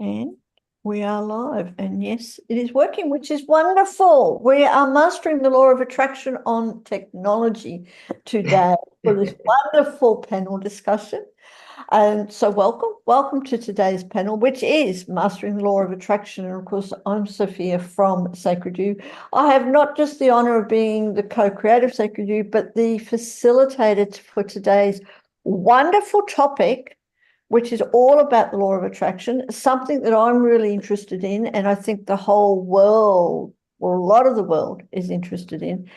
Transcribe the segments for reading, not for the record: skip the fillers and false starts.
And we are live. And yes, it is working, which is wonderful. We are mastering the law of attraction on technology today for this wonderful panel discussion. And so welcome to today's panel, which is Mastering the Law of Attraction. And of course, I'm Sophia from Sacred You. I have not just the honor of being the co-creator of Sacred You, but the facilitator for today's wonderful topic, which is all about the law of attraction, something that I'm really interested in, and I think the whole world, or a lot of the world, is interested in.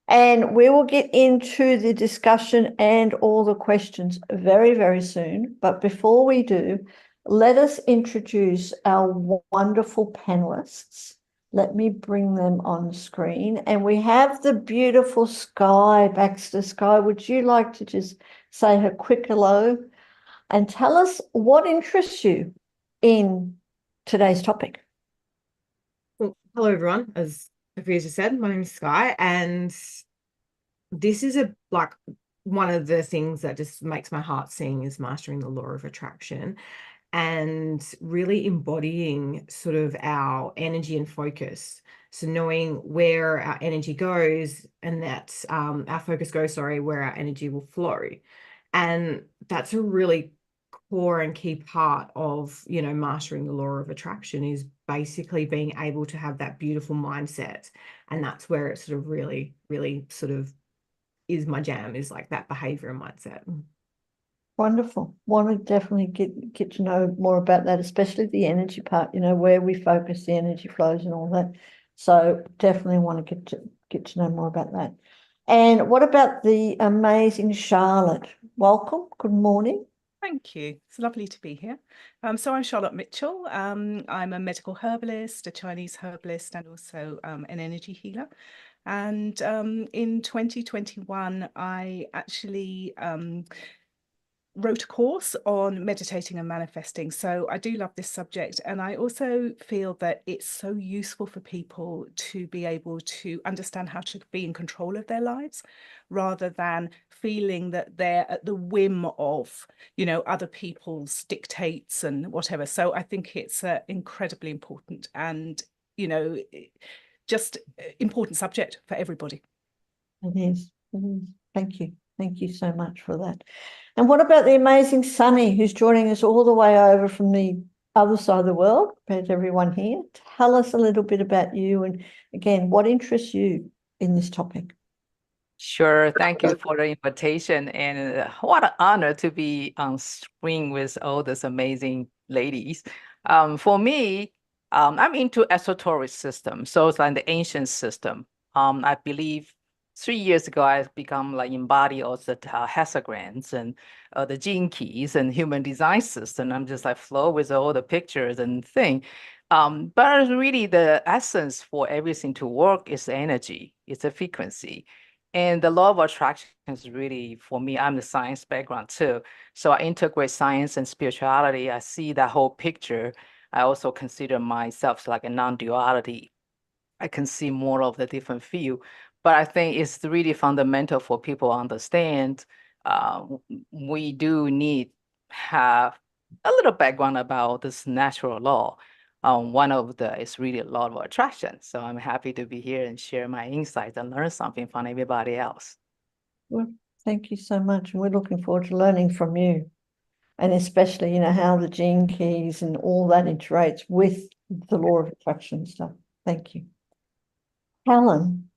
And we will get into the discussion and all the questions very, very soon. But before we do, let us introduce our wonderful panelists. Let me bring them on screen. And we have the beautiful Sky Baxter. Sky, would you like to just say her quick hello and tell us what interests you in today's topic? Well, hello everyone. As Sophia just said, my name is Sky, and this is one of the things that just makes my heart sing is mastering the law of attraction and really embodying sort of our energy and focus. So knowing where our energy goes and that our focus goes, where our energy will flow. And that's a really core and key part of, mastering the law of attraction is basically being able to have that beautiful mindset. And that's where it sort of really, really sort of is my jam, is like that behavior and mindset. Wonderful. Want to definitely get to know more about that, especially the energy part, where we focus, the energy flows and all that. So definitely want to get to know more about that. And what about the amazing Charlotte? Welcome. Good morning. Thank you. It's lovely to be here. So I'm Charlotte Mitchell. I'm a medical herbalist, a Chinese herbalist, and also an energy healer. And in 2021, I actually wrote a course on meditating and manifesting. So I do love this subject. And I also feel that it's so useful for people to be able to understand how to be in control of their lives rather than feeling that they're at the whim of, other people's dictates and whatever. So I think it's incredibly important and, just important subject for everybody. It is. Thank you. Thank you so much for that. And what about the amazing Sunny, who's joining us all the way over from the other side of the world, compared to everyone here? Tell us a little bit about you and, again, what interests you in this topic? Sure. Thank you for the invitation. And what an honor to be on screen with all these amazing ladies. For me, I'm into esoteric system. So it's like the ancient system. I believe 3 years ago, I've become like embody of the hexagrams and the gene keys and human design system. I'm just like flow with all the pictures and thing. But really the essence for everything to work is energy. It's a frequency. And the law of attraction is really, for me, I'm the science background too. So I integrate science and spirituality. I see that whole picture. I also consider myself like a non-duality. I can see more of the different view. But I think it's really fundamental for people to understand. We do need have a little background about this natural law. One of the is really law of attraction. So I'm happy to be here and share my insights and learn something from everybody else. Well, thank you so much. And we're looking forward to learning from you. And especially, how the gene keys and all that integrates with the law of attraction stuff. Thank you. Helen,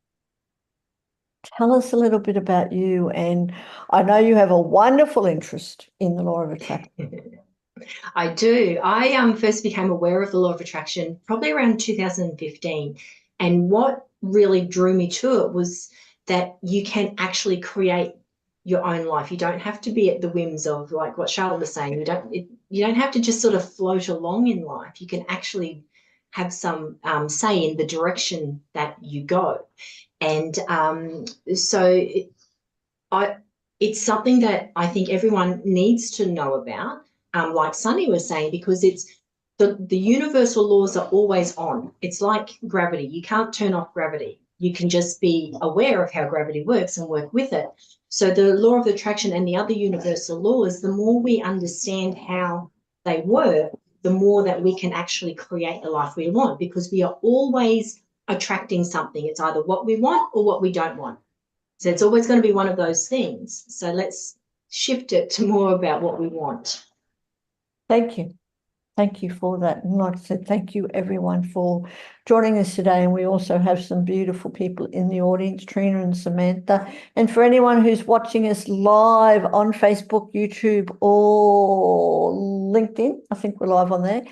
tell us a little bit about you. And I know you have a wonderful interest in the law of attraction. I do. I first became aware of the law of attraction probably around 2015. And what really drew me to it was that you can actually create your own life. You don't have to be at the whims of, like what Charlotte was saying. You don't have to just sort of float along in life. You can actually have some say in the direction that you go. And so it's something that I think everyone needs to know about. Like Sunny was saying, because it's the universal laws are always on. It's like gravity. You can't turn off gravity. You can just be aware of how gravity works and work with it. So the law of attraction and the other universal laws, the more we understand how they work, the more that we can actually create the life we want, because we are always attracting something. It's either what we want or what we don't want. So it's always going to be one of those things. So let's shift it to more about what we want. Thank you. Thank you for that. And like I said, thank you everyone for joining us today. And we also have some beautiful people in the audience, Trina and Samantha. And for anyone who's watching us live on Facebook, YouTube, or LinkedIn, I think we're live on there.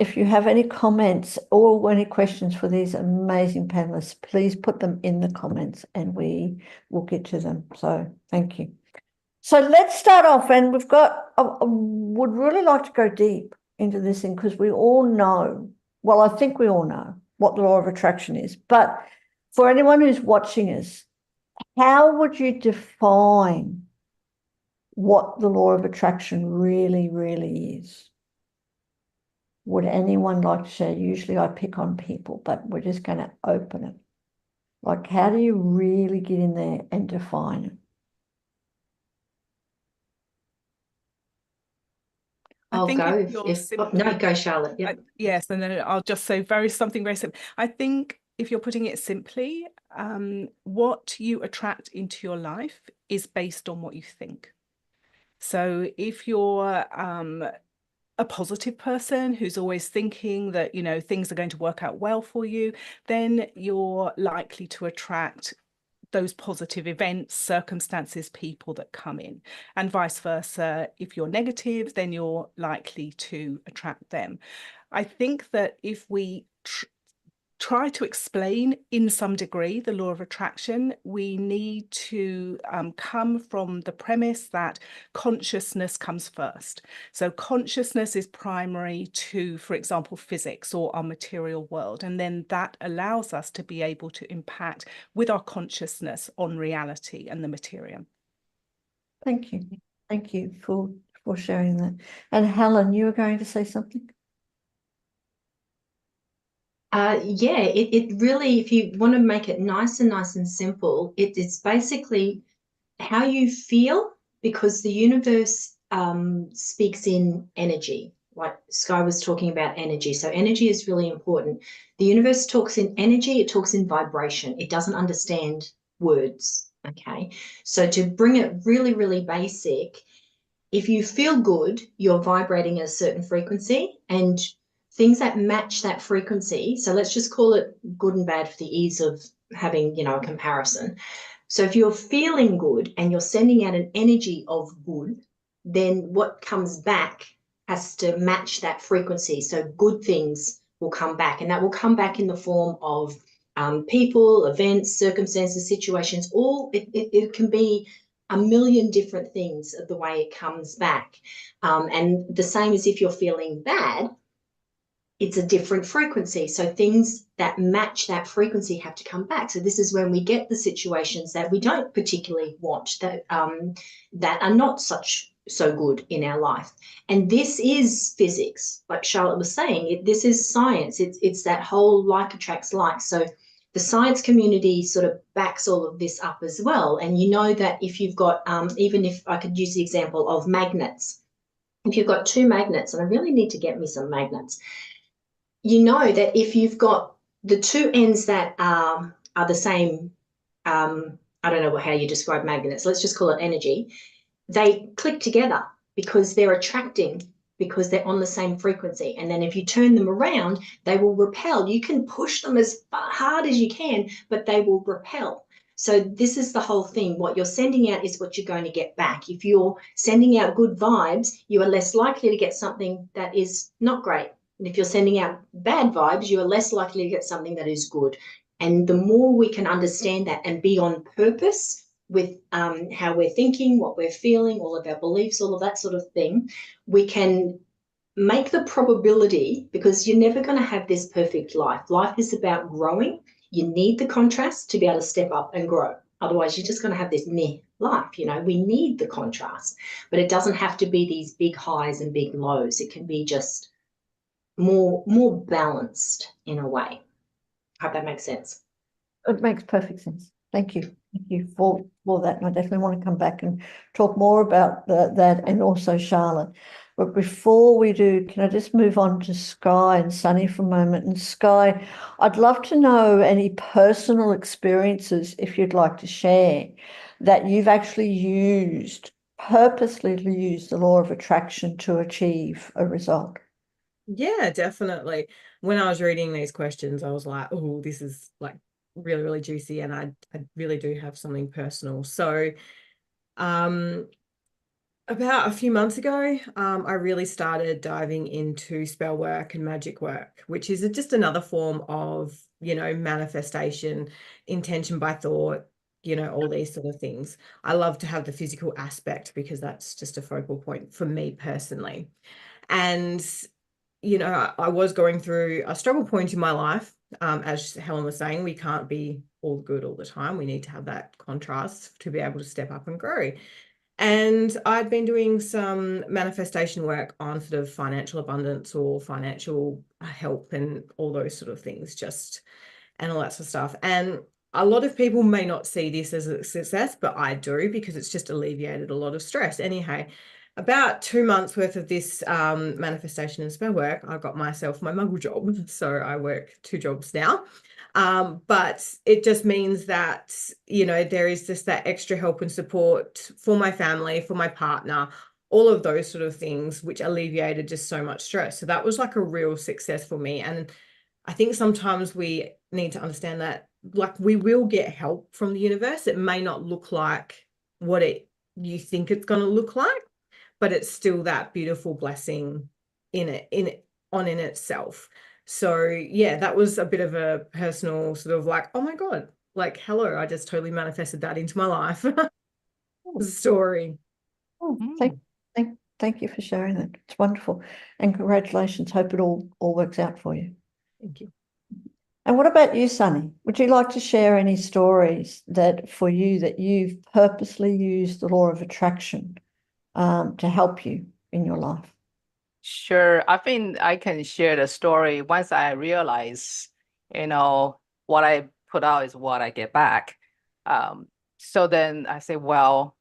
If you have any comments or any questions for these amazing panelists, please put them in the comments and we will get to them. So thank you. So let's start off, and we've got, I would really like to go deep into this thing because we all know, well, I think we all know what the law of attraction is, but for anyone who's watching us, how would you define what the law of attraction really, really is? Would anyone like to share? Usually I pick on people, but we're just going to open it. Like, how do you really get in there and define it? I'll think go. no, go, Charlotte. Yeah. Yes, and then I'll just say something very simple. I think if you're putting it simply, what you attract into your life is based on what you think. So if you're a positive person who's always thinking that, you know, things are going to work out well for you, then you're likely to attract those positive events, circumstances, people that come in, and vice versa. If you're negative, then you're likely to attract them. I think that if we try to explain in some degree the law of attraction, we need to come from the premise that consciousness comes first. So consciousness is primary to, for example, physics or our material world, and then that allows us to be able to impact with our consciousness on reality and the material. Thank you. Thank you for sharing that. And Helen, you were going to say something? Yeah, it really, if you want to make it nice and simple, it's basically how you feel, because the universe speaks in energy. Like Sky was talking about energy. So energy is really important. The universe talks in energy, it talks in vibration. It doesn't understand words, okay? So to bring it really, really basic, if you feel good, you're vibrating at a certain frequency, and things that match that frequency, so let's just call it good and bad for the ease of having, you know, a comparison. So if you're feeling good and you're sending out an energy of good, then what comes back has to match that frequency. So good things will come back, and that will come back in the form of people, events, circumstances, situations. It can be a million different things of the way it comes back. And the same as if you're feeling bad, it's a different frequency. So things that match that frequency have to come back. So this is when we get the situations that we don't particularly want, that that are not so good in our life. And this is physics, like Charlotte was saying. This is science. It's that whole like attracts like. So the science community sort of backs all of this up as well. And you know that if you've got, even if I could use the example of magnets, if you've got two magnets, and I really need to get me some magnets, you know that if you've got the two ends that are the same, I don't know how you describe magnets, let's just call it energy, they click together because they're attracting, because they're on the same frequency. And then if you turn them around, they will repel. You can push them as hard as you can, but they will repel. So this is the whole thing. What you're sending out is what you're going to get back. If you're sending out good vibes, you are less likely to get something that is not great. And if you're sending out bad vibes, you are less likely to get something that is good. And the more we can understand that and be on purpose with how we're thinking, what we're feeling, all of our beliefs, all of that sort of thing, we can make the probability, because you're never going to have this perfect life. Life is about growing. You need the contrast to be able to step up and grow. Otherwise, you're just going to have this meh life. You know, we need the contrast, but it doesn't have to be these big highs and big lows. It can be just more balanced in a way. I hope that makes sense. It makes perfect sense. Thank you. Thank you for that. And I definitely want to come back and talk more about that, and also Charlotte. But before we do, can I just move on to Sky and Sunny for a moment? And Sky, I'd love to know any personal experiences, if you'd like to share, that you've actually purposely used the law of attraction to achieve a result. Yeah, definitely. When I was reading these questions, I was like, oh, this is like really, really juicy. And I really do have something personal. So about a few months ago, I really started diving into spell work and magic work, which is just another form of, manifestation, intention by thought, all these sort of things. I love to have the physical aspect because that's just a focal point for me personally. And I was going through a struggle point in my life. As Helen was saying, we can't be all good all the time. We need to have that contrast to be able to step up and grow. And I'd been doing some manifestation work on sort of financial abundance or financial help and all those sort of things, and all that sort of stuff. And a lot of people may not see this as a success, but I do, because it's just alleviated a lot of stress. Anyhow, about 2 months worth of this manifestation and spell work, I got myself my muggle job. So I work 2 jobs now. But it just means that, there is just that extra help and support for my family, for my partner, all of those sort of things, which alleviated just so much stress. So that was like a real success for me. And I think sometimes we need to understand that, like, we will get help from the universe. It may not look like what you think it's going to look like, but it's still that beautiful blessing in itself. So yeah, that was a bit of a personal sort of like, oh my God, like, hello, I just totally manifested that into my life. Story. Oh, thank you for sharing that. It's wonderful. And congratulations. Hope it all works out for you. Thank you. And what about you, Sunny? Would you like to share any stories that you've purposely used the law of attraction to help you in your life? Sure. I think I can share the story once I realize, what I put out is what I get back. So then I say, well,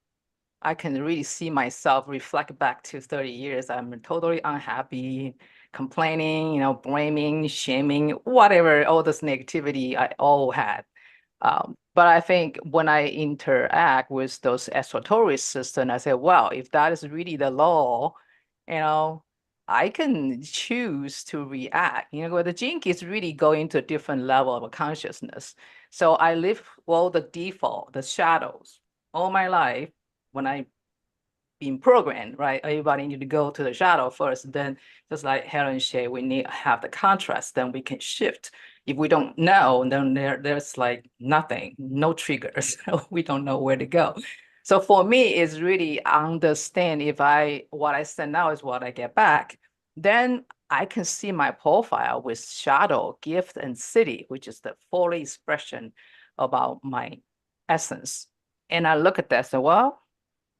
I can really see myself reflect back to 30 years. I'm totally unhappy, complaining, blaming, shaming, whatever, all this negativity I all had. But I think when I interact with those esoteric systems, I say, well, if that is really the law, I can choose to react. Where the jinky is really going to a different level of consciousness. So I live, the default, the shadows, all my life. When I been programmed, right? Everybody need to go to the shadow first. Then, just like Helen said, we need to have the contrast. Then we can shift. If we don't know, then there's like nothing, no triggers. We don't know where to go. So for me, it's really understand what I send out is what I get back. Then I can see my profile with shadow, gift, and city, which is the full expression about my essence. And I look at that and say, well,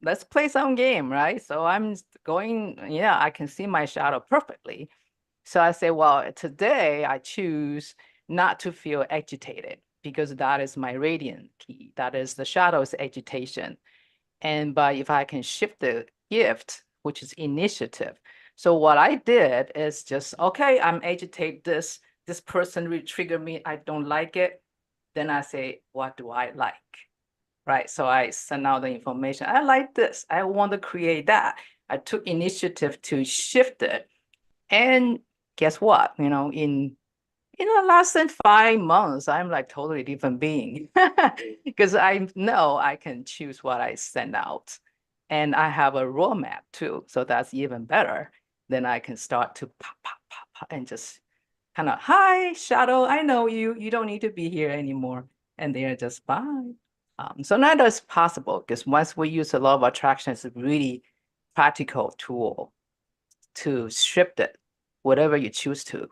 let's play some game, right? So I'm going, I can see my shadow perfectly. So I say, well, today I choose not to feel agitated because that is my radiant key. That is the shadow's agitation. But if I can shift the gift, which is initiative. So what I did is just, okay, I'm agitated. This person will trigger me. I don't like it. Then I say, what do I like? Right. So I send out the information. I like this. I want to create that. I took initiative to shift it. And guess what? In less than 5 months, I'm like totally different being because I know I can choose what I send out. And I have a roadmap too. So that's even better. Then I can start to pop, pop, pop, pop, and just kind of, hi, shadow, I know you. You don't need to be here anymore. And they're just bye. So now that's possible because once we use the law of attraction, it's a really practical tool to shift it, whatever you choose to.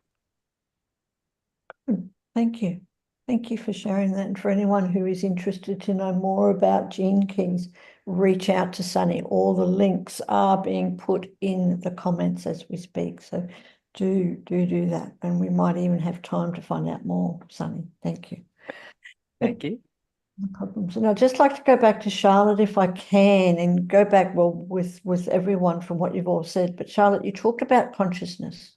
Thank you. Thank you for sharing that. And for anyone who is interested to know more about Gene Keys, reach out to Sunny. All the links are being put in the comments as we speak. So do that. And we might even have time to find out more, Sunny. Thank you. Thank you. No problems. And I'd just like to go back to Charlotte if I can, and go back, well, with everyone from what you've all said. But Charlotte, you talked about consciousness.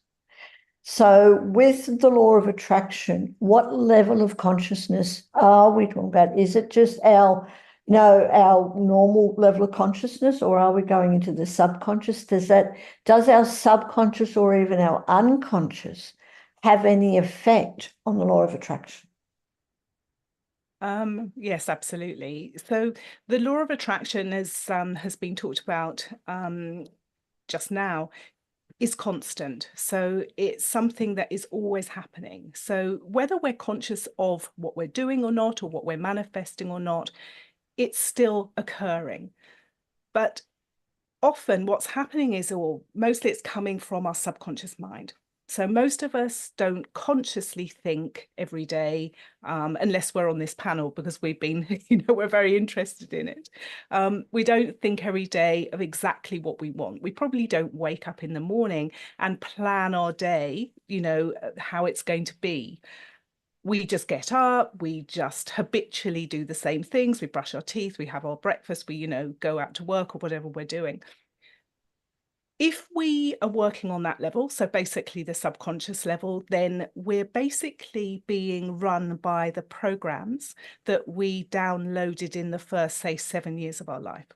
So with the law of attraction, what level of consciousness are we talking about? Is it just our normal level of consciousness, or are we going into the subconscious? Does our subconscious or even our unconscious have any effect on the law of attraction? Yes, absolutely. So the law of attraction, as has been talked about just now, is constant. So it's something that is always happening. So whether we're conscious of what we're doing or not, or what we're manifesting or not, it's still occurring. But often what's happening is, or mostly it's coming from our subconscious mind. So most of us don't consciously think every day, unless we're on this panel, because we've been, we're very interested in it. We don't think every day of exactly what we want. We probably don't wake up in the morning and plan our day, how it's going to be. We just get up, we just habitually do the same things. We brush our teeth, we have our breakfast, we, go out to work or whatever we're doing. If we are working on that level, so basically the subconscious level, then we're basically being run by the programs that we downloaded in the first, say, 7 years of our life.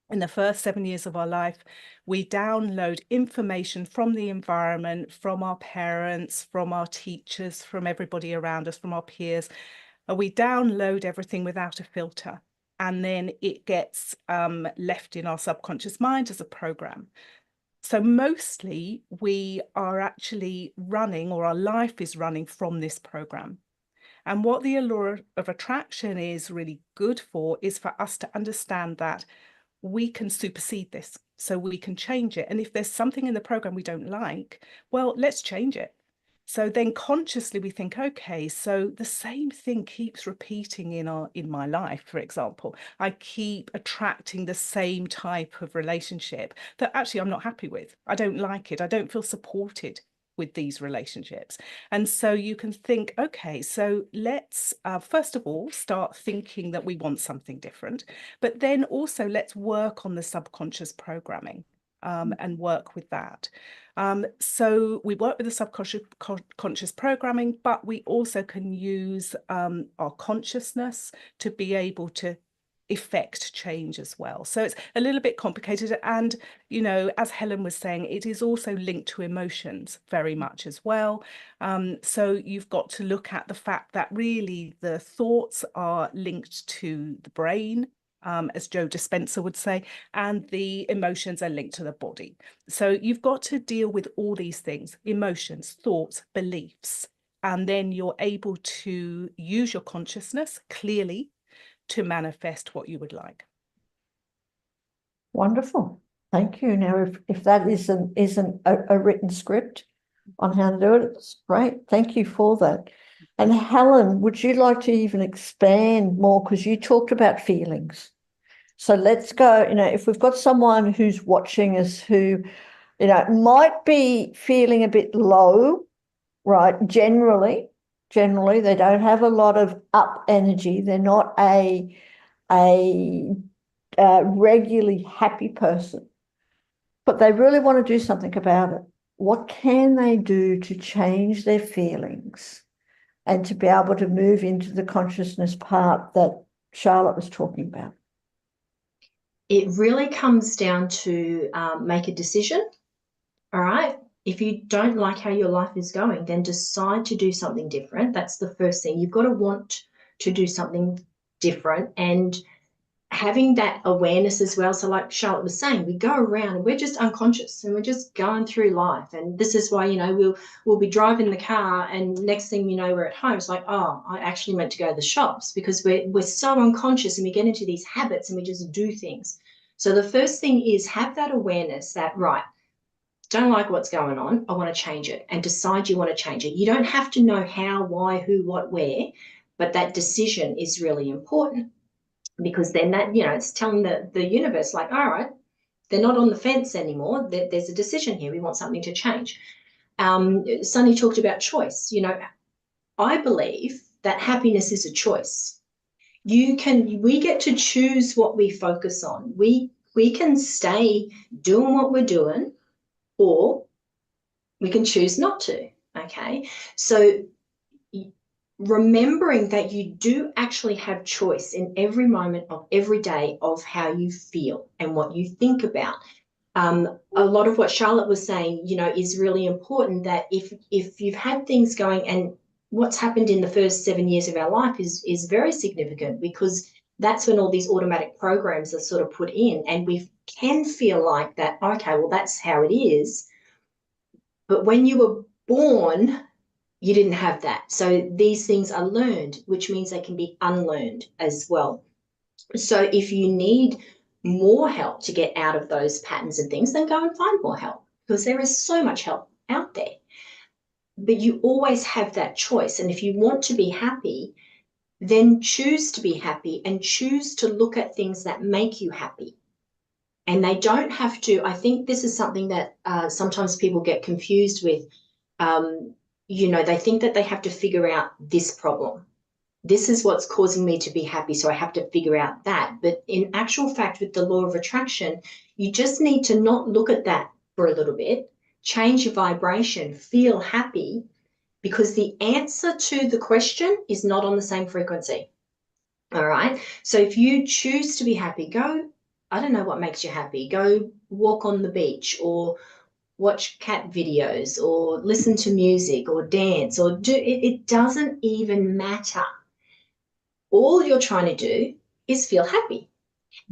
In the first 7 years of our life, we download information from the environment, from our parents, from our teachers, from everybody around us, from our peers. We download everything without a filter. And then it gets left in our subconscious mind as a program. So mostly we are actually running, or our life is running from this program. And what the law of attraction is really good for is for us to understand that we can supersede this. So we can change it. And if there's something in the program we don't like, well, let's change it. So then consciously we think, okay, so the same thing keeps repeating in my life, for example. I keep attracting the same type of relationship that actually I'm not happy with. I don't like it. I don't feel supported with these relationships. And so you can think, okay, so let's first of all start thinking that we want something different, but then also let's work on the subconscious programming. And work with that. So we work with the subconscious programming, but we also can use our consciousness to be able to effect change as well. So it's a little bit complicated. And, as Helen was saying, it is also linked to emotions very much as well. So you've got to look at the fact that really the thoughts are linked to the brain, as Joe Dispenza would say, and the emotions are linked to the body. So you've got to deal with all these things: emotions, thoughts, beliefs, and then you're able to use your consciousness clearly to manifest what you would like. Wonderful. Thank you. Now, if that isn't a written script on how to do it, it's great. Thank you for that. And Helen, would you like to even expand more? Because you talked about feelings. So let's go, if we've got someone who's watching us who, might be feeling a bit low, right? Generally, they don't have a lot of up energy. They're not a regularly happy person, but they really want to do something about it. What can they do to change their feelings and to be able to move into the consciousness part that Charlotte was talking about? It really comes down to make a decision. All right. If you don't like how your life is going, then decide to do something different. That's the first thing. You've got to want to do something different, and having that awareness as well. So like Charlotte was saying, we go around and we're just unconscious and we're just going through life. And this is why, we'll be driving the car and next thing you know, we're at home. It's like, oh, I actually meant to go to the shops, because we're so unconscious and we get into these habits and we just do things. So the first thing is have that awareness that, right, don't like what's going on, I want to change it, and decide you want to change it. You don't have to know how, why, who, what, where, but that decision is really important. Because then that, it's telling the universe, like, all right, they're not on the fence anymore. There's a decision here. We want something to change. Sunny talked about choice. I believe that happiness is a choice. we get to choose what we focus on. We can stay doing what we're doing, or we can choose not to. Okay, so remembering that you do actually have choice in every moment of every day of how you feel and what you think about. A lot of what Charlotte was saying, you know, is really important, that if you've had things going, and what's happened in the first 7 years of our life is very significant, because that's when all these automatic programs are sort of put in, and we can feel like that, okay, well, that's how it is. But when you were born, you didn't have that. So these things are learned, which means they can be unlearned as well. So if you need more help to get out of those patterns and things, then go and find more help, because there is so much help out there. But you always have that choice. And if you want to be happy, then choose to be happy and choose to look at things that make you happy. And they don't have to, I think this is something that sometimes people get confused with. You know, they think that they have to figure out this problem. This is what's causing me to be happy, so I have to figure out that. But in actual fact, with the law of attraction, you just need to not look at that for a little bit, change your vibration, feel happy, because the answer to the question is not on the same frequency. All right. So if you choose to be happy, go, I don't know what makes you happy. Go walk on the beach, or watch cat videos, or listen to music, or dance, or do it. It doesn't even matter. All you're trying to do is feel happy.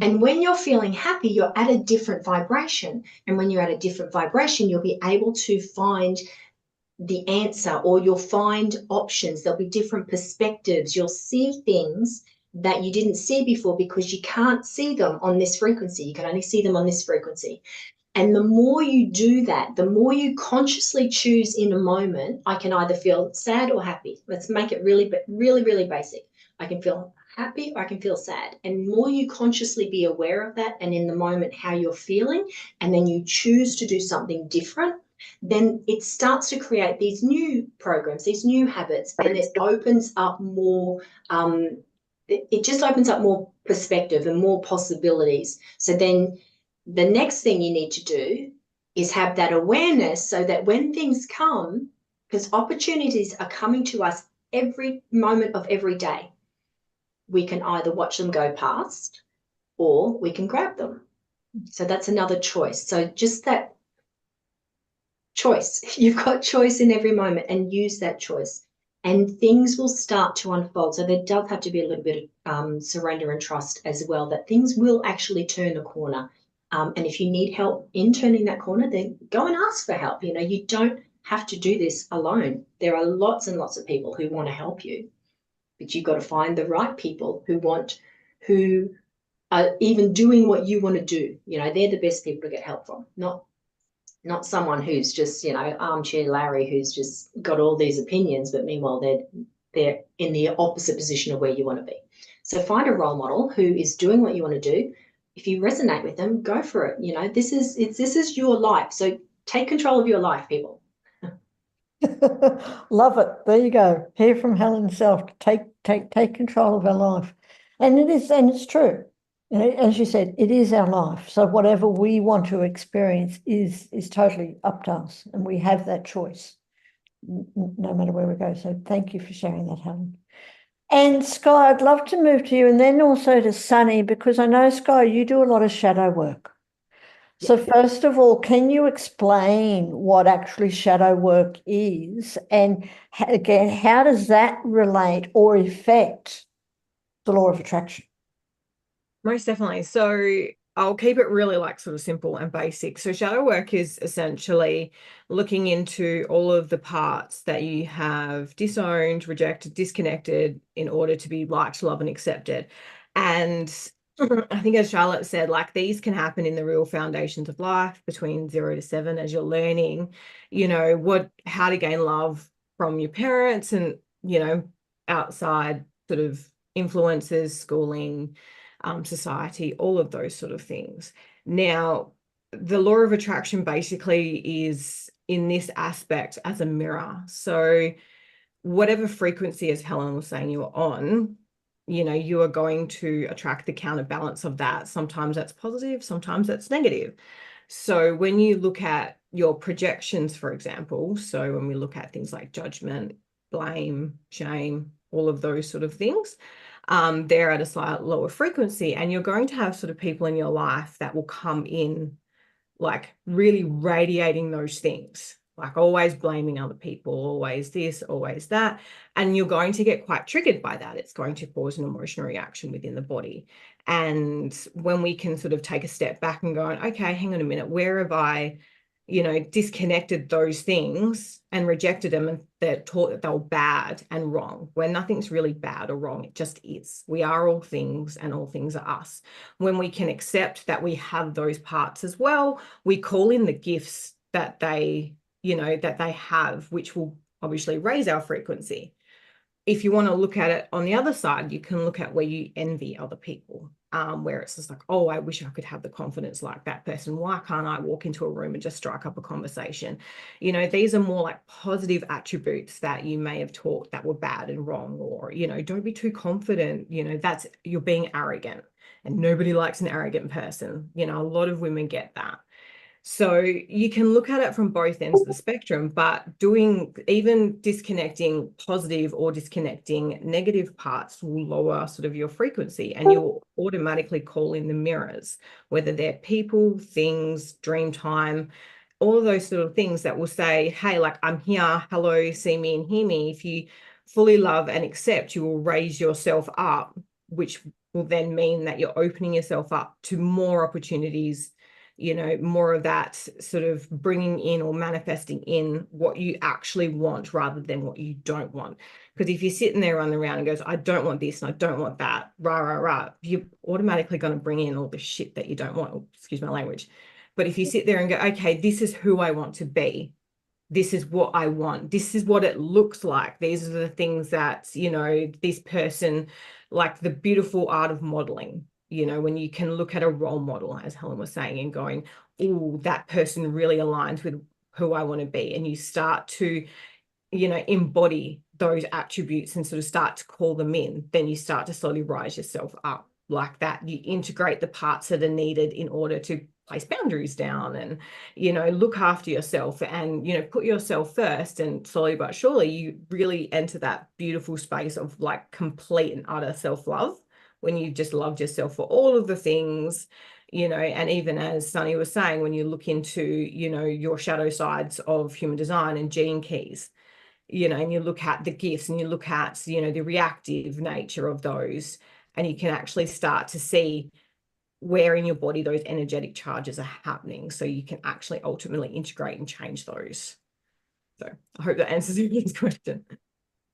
And when you're feeling happy, you're at a different vibration. And when you're at a different vibration, you'll be able to find the answer, or you'll find options. There'll be different perspectives. You'll see things that you didn't see before, because you can't see them on this frequency. You can only see them on this frequency. And the more you do that, the more you consciously choose in a moment, I can either feel sad or happy. Let's make it really, really basic. I can feel happy or I can feel sad. And the more you consciously be aware of that, and in the moment how you're feeling, and then you choose to do something different, then it starts to create these new programs, these new habits, and it opens up more, it just opens up more perspective and more possibilities. So then the next thing you need to do is have that awareness, so that when things come, because opportunities are coming to us every moment of every day, we can either watch them go past, or we can grab them. So that's another choice. So just that choice, you've got choice in every moment, and use that choice, and things will start to unfold. So there does have to be a little bit of surrender and trust as well, that things will actually turn the corner. And if you need help in turning that corner, then go and ask for help. You know, you don't have to do this alone. There are lots and lots of people who want to help you, but you've got to find the right people who are even doing what you want to do. You know, they're the best people to get help from, not someone who's just, you know, armchair Larry, who's just got all these opinions, but meanwhile they're in the opposite position of where you want to be. So find a role model who is doing what you want to do. If you resonate with them, go for it. You know, this is your life. So take control of your life, people. Love it. There you go. Hear from Helen herself. Take control of our life. And it's true. You know, as you said, it is our life. So whatever we want to experience is totally up to us, and we have that choice no matter where we go. So thank you for sharing that, Helen. And Sky, I'd love to move to you, and then also to Sunny, because I know, Sky, you do a lot of shadow work. So first of all, can you explain what actually shadow work is? And again, how does that relate or affect the law of attraction? Most definitely. So I'll keep it really sort of simple and basic. So shadow work is essentially looking into all of the parts that you have disowned, rejected, disconnected in order to be liked, loved, and accepted. And I think, as Charlotte said, these can happen in the real foundations of life between 0 to 7, as you're learning, you know, how to gain love from your parents, and, you know, outside sort of influences, schooling, society, all of those sort of things. Now, the law of attraction basically is in this aspect as a mirror. So whatever frequency, as Helen was saying, you're on, you know, you are going to attract the counterbalance of that. Sometimes that's positive, sometimes that's negative. So when you look at your projections, for example, so when we look at things like judgment, blame, shame, all of those sort of things, they're at a slight lower frequency, and you're going to have sort of people in your life that will come in like really radiating those things, like always blaming other people, always this, always that. And you're going to get quite triggered by that. It's going to cause an emotional reaction within the body. And when we can sort of take a step back and go, okay, hang on a minute, where have I, you know, disconnected those things and rejected them, and they're taught that they were bad and wrong, when nothing's really bad or wrong, it just is. We are all things and all things are us. When we can accept that we have those parts as well, we call in the gifts that they, you know, that they have, which will obviously raise our frequency. If you want to look at it on the other side, you can look at where you envy other people, where it's just like, oh, I wish I could have the confidence like that person. Why can't I walk into a room and just strike up a conversation? You know, these are more like positive attributes that you may have taught that were bad and wrong, or, you know, don't be too confident. You know, that's, you're being arrogant, and nobody likes an arrogant person. You know, a lot of women get that. So you can look at it from both ends of the spectrum, but doing, even disconnecting positive or disconnecting negative parts will lower sort of your frequency, and you'll automatically call in the mirrors, whether they're people, things, dream time, all of those sort of things that will say, hey, like, I'm here, hello, see me and hear me. If you fully love and accept, you will raise yourself up, which will then mean that you're opening yourself up to more opportunities, you know, more of that sort of bringing in or manifesting in what you actually want rather than what you don't want. Because if you're sitting there running around and goes, I don't want this and I don't want that, you're automatically going to bring in all the shit that you don't want. Excuse my language. But if you sit there and go, okay, this is who I want to be, this is what I want, this is what it looks like, these are the things that, you know, this person, like the beautiful art of modeling, you know, when you can look at a role model, as Helen was saying, and going, oh, that person really aligns with who I want to be. And you start to, you know, embody those attributes and sort of start to call them in, then you start to slowly rise yourself up like that. You integrate the parts that are needed in order to place boundaries down and, you know, look after yourself and, you know, put yourself first. And slowly but surely you really enter that beautiful space of like complete and utter self-love, when you just loved yourself for all of the things, you know. And even as Sunny was saying, when you look into, you know, your shadow sides of human design and gene keys, you know, and you look at the gifts and you look at, you know, the reactive nature of those, and you can actually start to see where in your body those energetic charges are happening, so you can actually ultimately integrate and change those. So I hope that answers your question.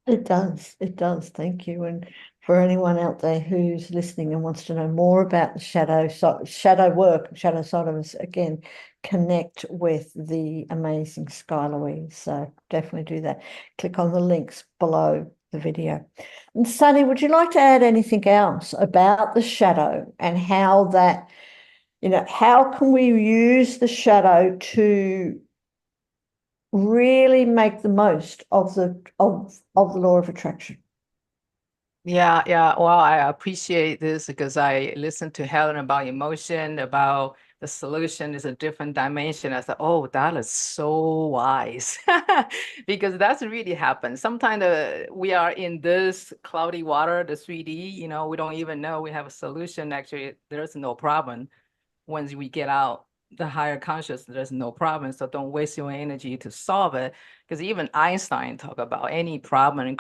It does. It does. Thank you. And for anyone out there who's listening and wants to know more about the shadow work, shadow side of us, again, connect with the amazing Sky Louise. So definitely do that. Click on the links below the video. And Sunny, would you like to add anything else about the shadow and how that, you know, how can we use the shadow to really make the most of the law of attraction? Yeah, well, I appreciate this because I listened to Helen about emotion, about the solution is a different dimension. I thought, oh, that is so wise. Because that's really happened. Sometimes we are in this cloudy water, the 3D, you know, we don't even know we have a solution. Actually, there's no problem. Once we get out the higher conscious, there's no problem. So don't waste your energy to solve it. Because even Einstein talked about any problem and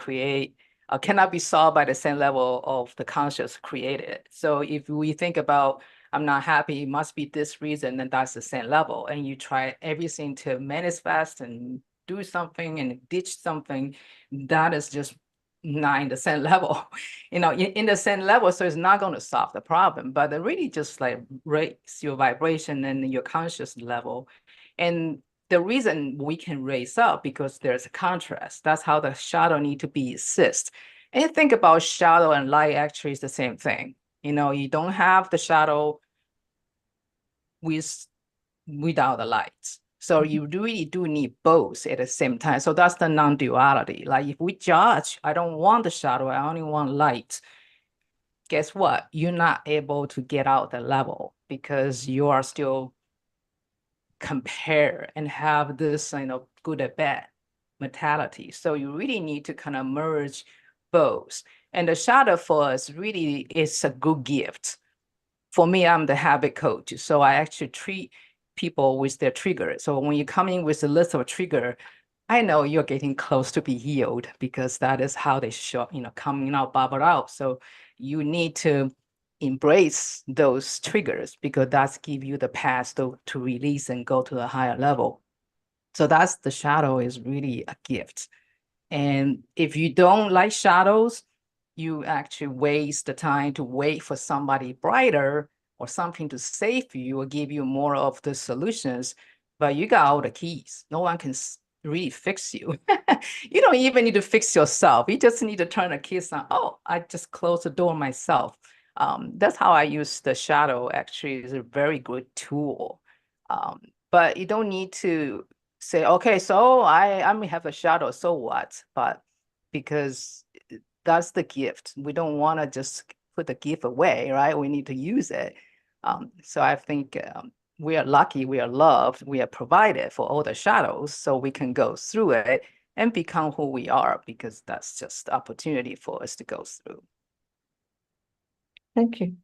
cannot be solved by the same level of the conscious created. So if we think about, I'm not happy, it must be this reason, then that's the same level. And you try everything to manifest and do something and ditch something, that is just not in the same level, you know, in the same level. So it's not going to solve the problem, but it really just like raise your vibration and your conscious level. And the reason we can raise up because there's a contrast. That's how the shadow need to be exist. And you think about shadow and light, actually is the same thing. You know, you don't have the shadow without the light. So you really do need both at the same time. So that's the non-duality. Like if we judge, I don't want the shadow, I only want light. guess what? You're not able to get out the level because you are still compare and have this good and bad mentality. So you really need to kind of merge both. And the shadow for us really is a good gift. For me, I'm the habit coach. So I actually treat people with their trigger. So when you come in with a list of trigger, I know you're getting close to be healed because that is how they show, coming out, bubble out. So you need to embrace those triggers because that's give you the path to release and go to a higher level. So that's the shadow is really a gift. And if you don't like shadows, you actually waste the time to wait for somebody brighter or something to save you or give you more of the solutions. But you got all the keys. No one can really fix you. You don't even need to fix yourself. You just need to turn the keys on. Oh, I just closed the door myself. That's how I use the shadow. Actually, is a very good tool. But you don't need to say, okay, so I may have a shadow, so what? But because that's the gift. We don't want to just put the gift away, right? We need to use it. So I think we are lucky, we are loved, we are provided for all the shadows so we can go through it and become who we are because that's just opportunity for us to go through. Thank you.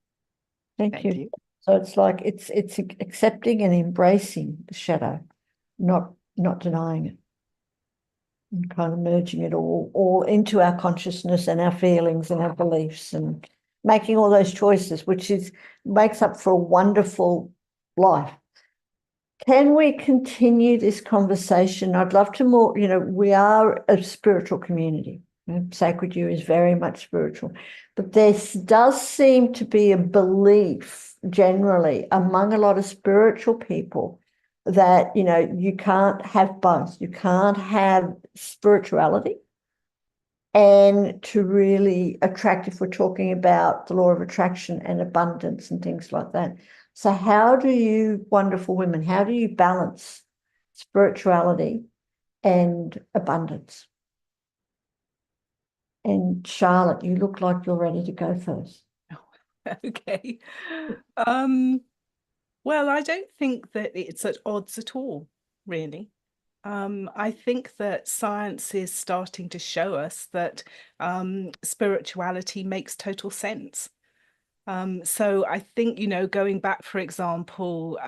Thank you. you. So it's like it's accepting and embracing the shadow, not denying it, and kind of merging it all into our consciousness and our feelings and our beliefs and making all those choices, which makes up for a wonderful life. Can we continue this conversation? I'd love to more, we are a spiritual community. Sacred You is very much spiritual, but there does seem to be a belief generally among a lot of spiritual people that, you can't have both. You can't have spirituality and to really attract, if we're talking about the law of attraction and abundance and things like that. So how do you, wonderful women, how do you balance spirituality and abundance? And Charlotte, you look like you're ready to go first. Okay. Well, I don't think that it's at odds at all, really. I think that science is starting to show us that spirituality makes total sense. So I think, going back, for example,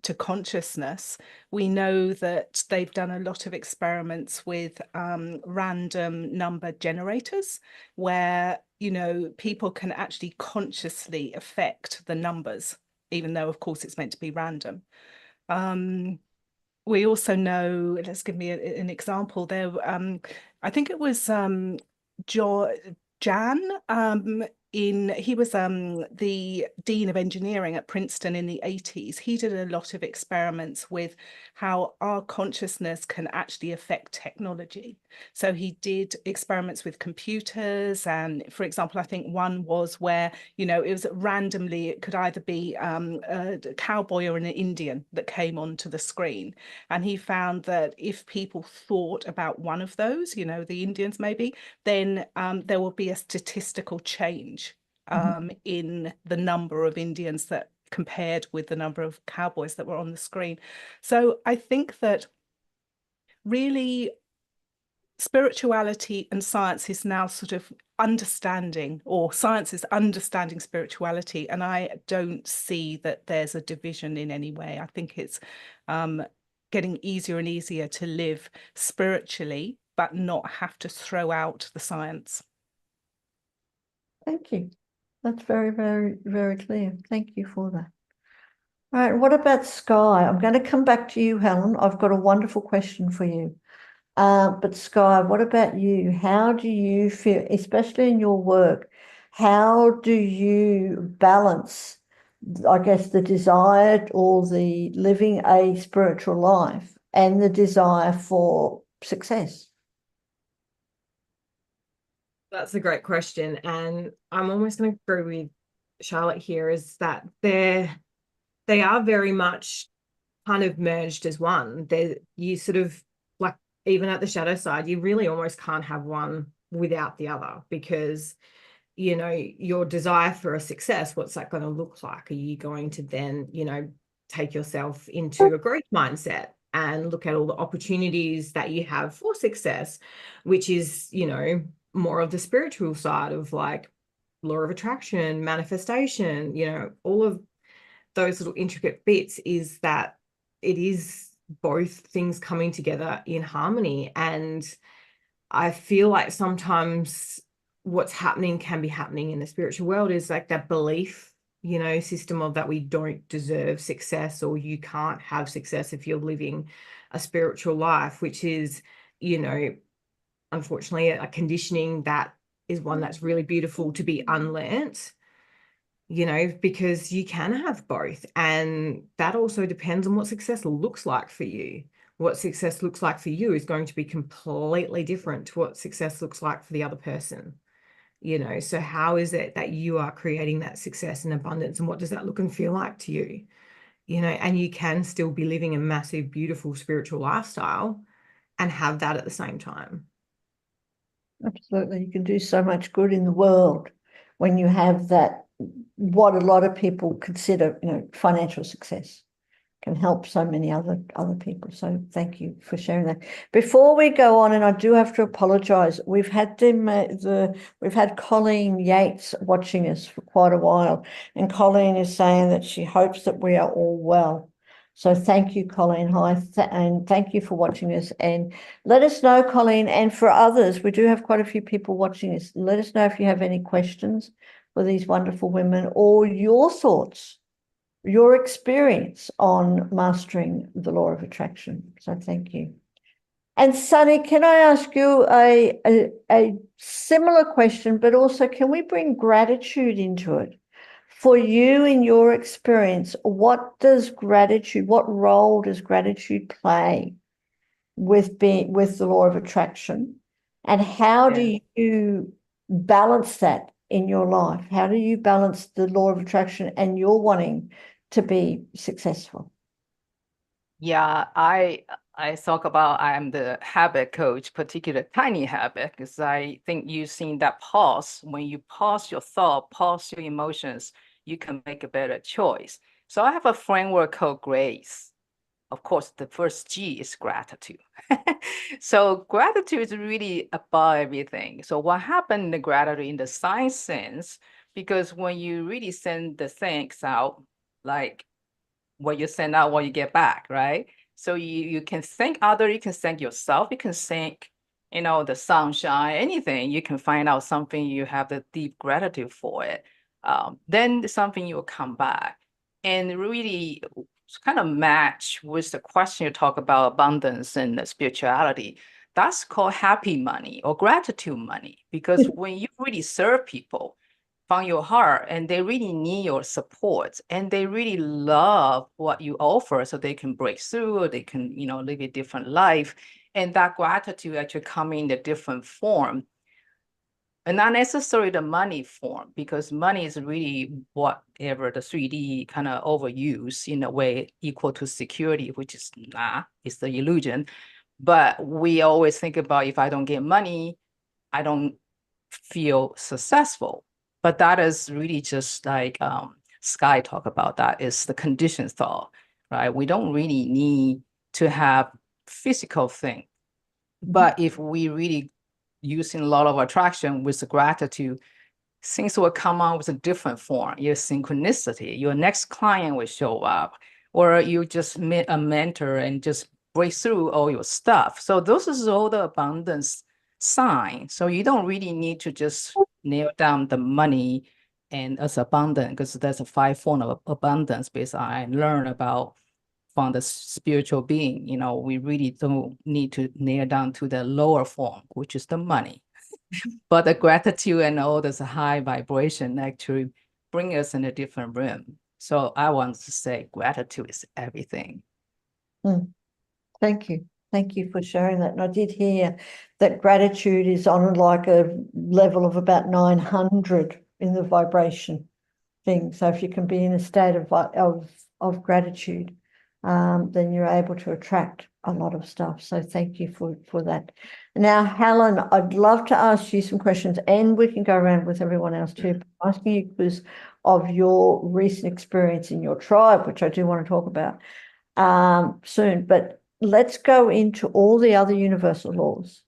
to consciousness, we know that they've done a lot of experiments with random number generators where, people can actually consciously affect the numbers, even though, of course, it's meant to be random. We also know, let's give me an example there. I think it was Jan, he was the Dean of Engineering at Princeton in the 80s. He did a lot of experiments with how our consciousness can actually affect technology. So he did experiments with computers, and for example, I think one was where, it was randomly, it could either be a cowboy or an Indian that came onto the screen. And he found that if people thought about one of those, the Indians maybe, then there will be a statistical change in the number of Indians that compared with the number of cowboys that were on the screen. So I think that really spirituality and science is now sort of understanding, or science is understanding spirituality, and I don't see that there's a division in any way. I think it's getting easier and easier to live spiritually, but not have to throw out the science. Thank you. That's very, very, very clear. Thank you for that. All right, what about Sky? I'm going to come back to you, Helen. I've got a wonderful question for you. But Sky, what about you? How do you feel, especially in your work, how do you balance, I guess, the desire or the living a spiritual life and the desire for success? That's a great question. And I'm almost going to agree with Charlotte here, is that they are very much kind of merged as one. You sort of, like, even at the shadow side, you really almost can't have one without the other, because you know, your desire for a success, what's that going to look like? Are you going to then, you know, take yourself into a growth mindset and look at all the opportunities that you have for success, which is, you know, more of the spiritual side of like law of attraction, manifestation, you know, all of those little intricate bits, is that it is both things coming together in harmony. And I feel like sometimes what's happening can be happening in the spiritual world is like that belief, you know, system of that we don't deserve success, or you can't have success if you're living a spiritual life, which is, you know, unfortunately a conditioning that is one that's really beautiful to be unlearnt, you know, because you can have both. And that also depends on what success looks like for you. What success looks like for you is going to be completely different to what success looks like for the other person, you know. So how is it that you are creating that success and abundance, and what does that look and feel like to you, you know? And you can still be living a massive, beautiful spiritual lifestyle and have that at the same time. Absolutely. You can do so much good in the world when you have that, what a lot of people consider, you know, financial success can help so many other people. So thank you for sharing that. Before we go on, and I do have to apologize, we've had we've had Colleen Yates watching us for quite a while, and Colleen is saying that she hopes that we are all well. So thank you, Colleen. Hi, and thank you for watching us. And let us know, Colleen, and for others, we do have quite a few people watching us. Let us know if you have any questions for these wonderful women, or your thoughts, your experience on mastering the law of attraction. So thank you. And Sunny, can I ask you a similar question, but also can we bring gratitude into it? For you, in your experience, what role does gratitude play with the law of attraction? And how do you balance that in your life? How do you balance the law of attraction and your wanting to be successful? Yeah, I talk about I'm the habit coach, particular tiny habit, because I think you've seen that pause. When you pause your thought, pause your emotions, you can make a better choice. So I have a framework called GRACE. Of course, the first G is gratitude. So gratitude is really about everything. So what happened in the gratitude in the science sense, because when you really send the thanks out, like what you send out, what you get back, right? So you can thank others, you can thank yourself, you can thank, you know, the sunshine, anything. You can find out something you have the deep gratitude for it. Then something you will come back and really kind of match with the question you talk about abundance and the spirituality. That's called happy money or gratitude money, because when you really serve people from your heart and they really need your support and they really love what you offer, so they can break through, or they can, you know, live a different life. And that gratitude actually come in a different form, and not necessarily the money form, because money is really whatever the 3D kind of overuse in a way equal to security, which is not, it's the illusion. But we always think about, if I don't get money, I don't feel successful. But that is really just like Sky talk about, that is the conditioned thought, right? We don't really need to have physical thing. But if we really using a lot of attraction with the gratitude, things will come out with a different form. Your synchronicity, your next client will show up, or you just meet a mentor and just break through all your stuff. So those is all the abundance sign. So you don't really need to just nail down the money and as abundant, because that's a 5 form of abundance based on I learn about from the spiritual being. You know, we really don't need to nail down to the lower form, which is the money. But the gratitude and all this high vibration actually bring us in a different room. So I want to say gratitude is everything. Thank you. Thank you for sharing that. And I did hear that gratitude is on like a level of about 900 in the vibration thing. So if you can be in a state of gratitude, then you're able to attract a lot of stuff. So thank you for that. Now, Helen, I'd love to ask you some questions, and we can go around with everyone else too. I'm asking you because of your recent experience in your tribe, which I do want to talk about soon. But let's go into all the other universal laws.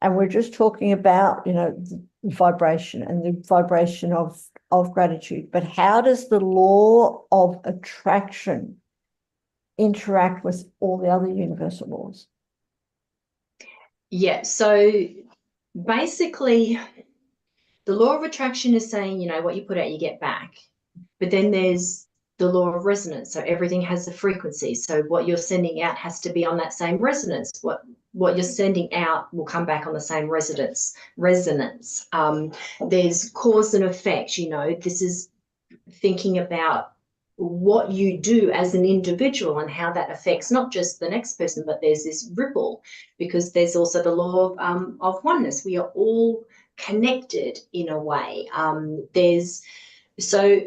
And we're just talking about, the vibration and the vibration of gratitude. But how does the law of attraction interact with all the other universal laws? Yeah, so basically, the law of attraction is saying, what you put out, you get back. But then there's the law of resonance. So everything has a frequency. So what you're sending out has to be on that same resonance. What you're sending out will come back on the same resonance. There's cause and effect. This is thinking about what you do as an individual and how that affects not just the next person, but there's this ripple, because there's also the law of oneness. We are all connected in a way. So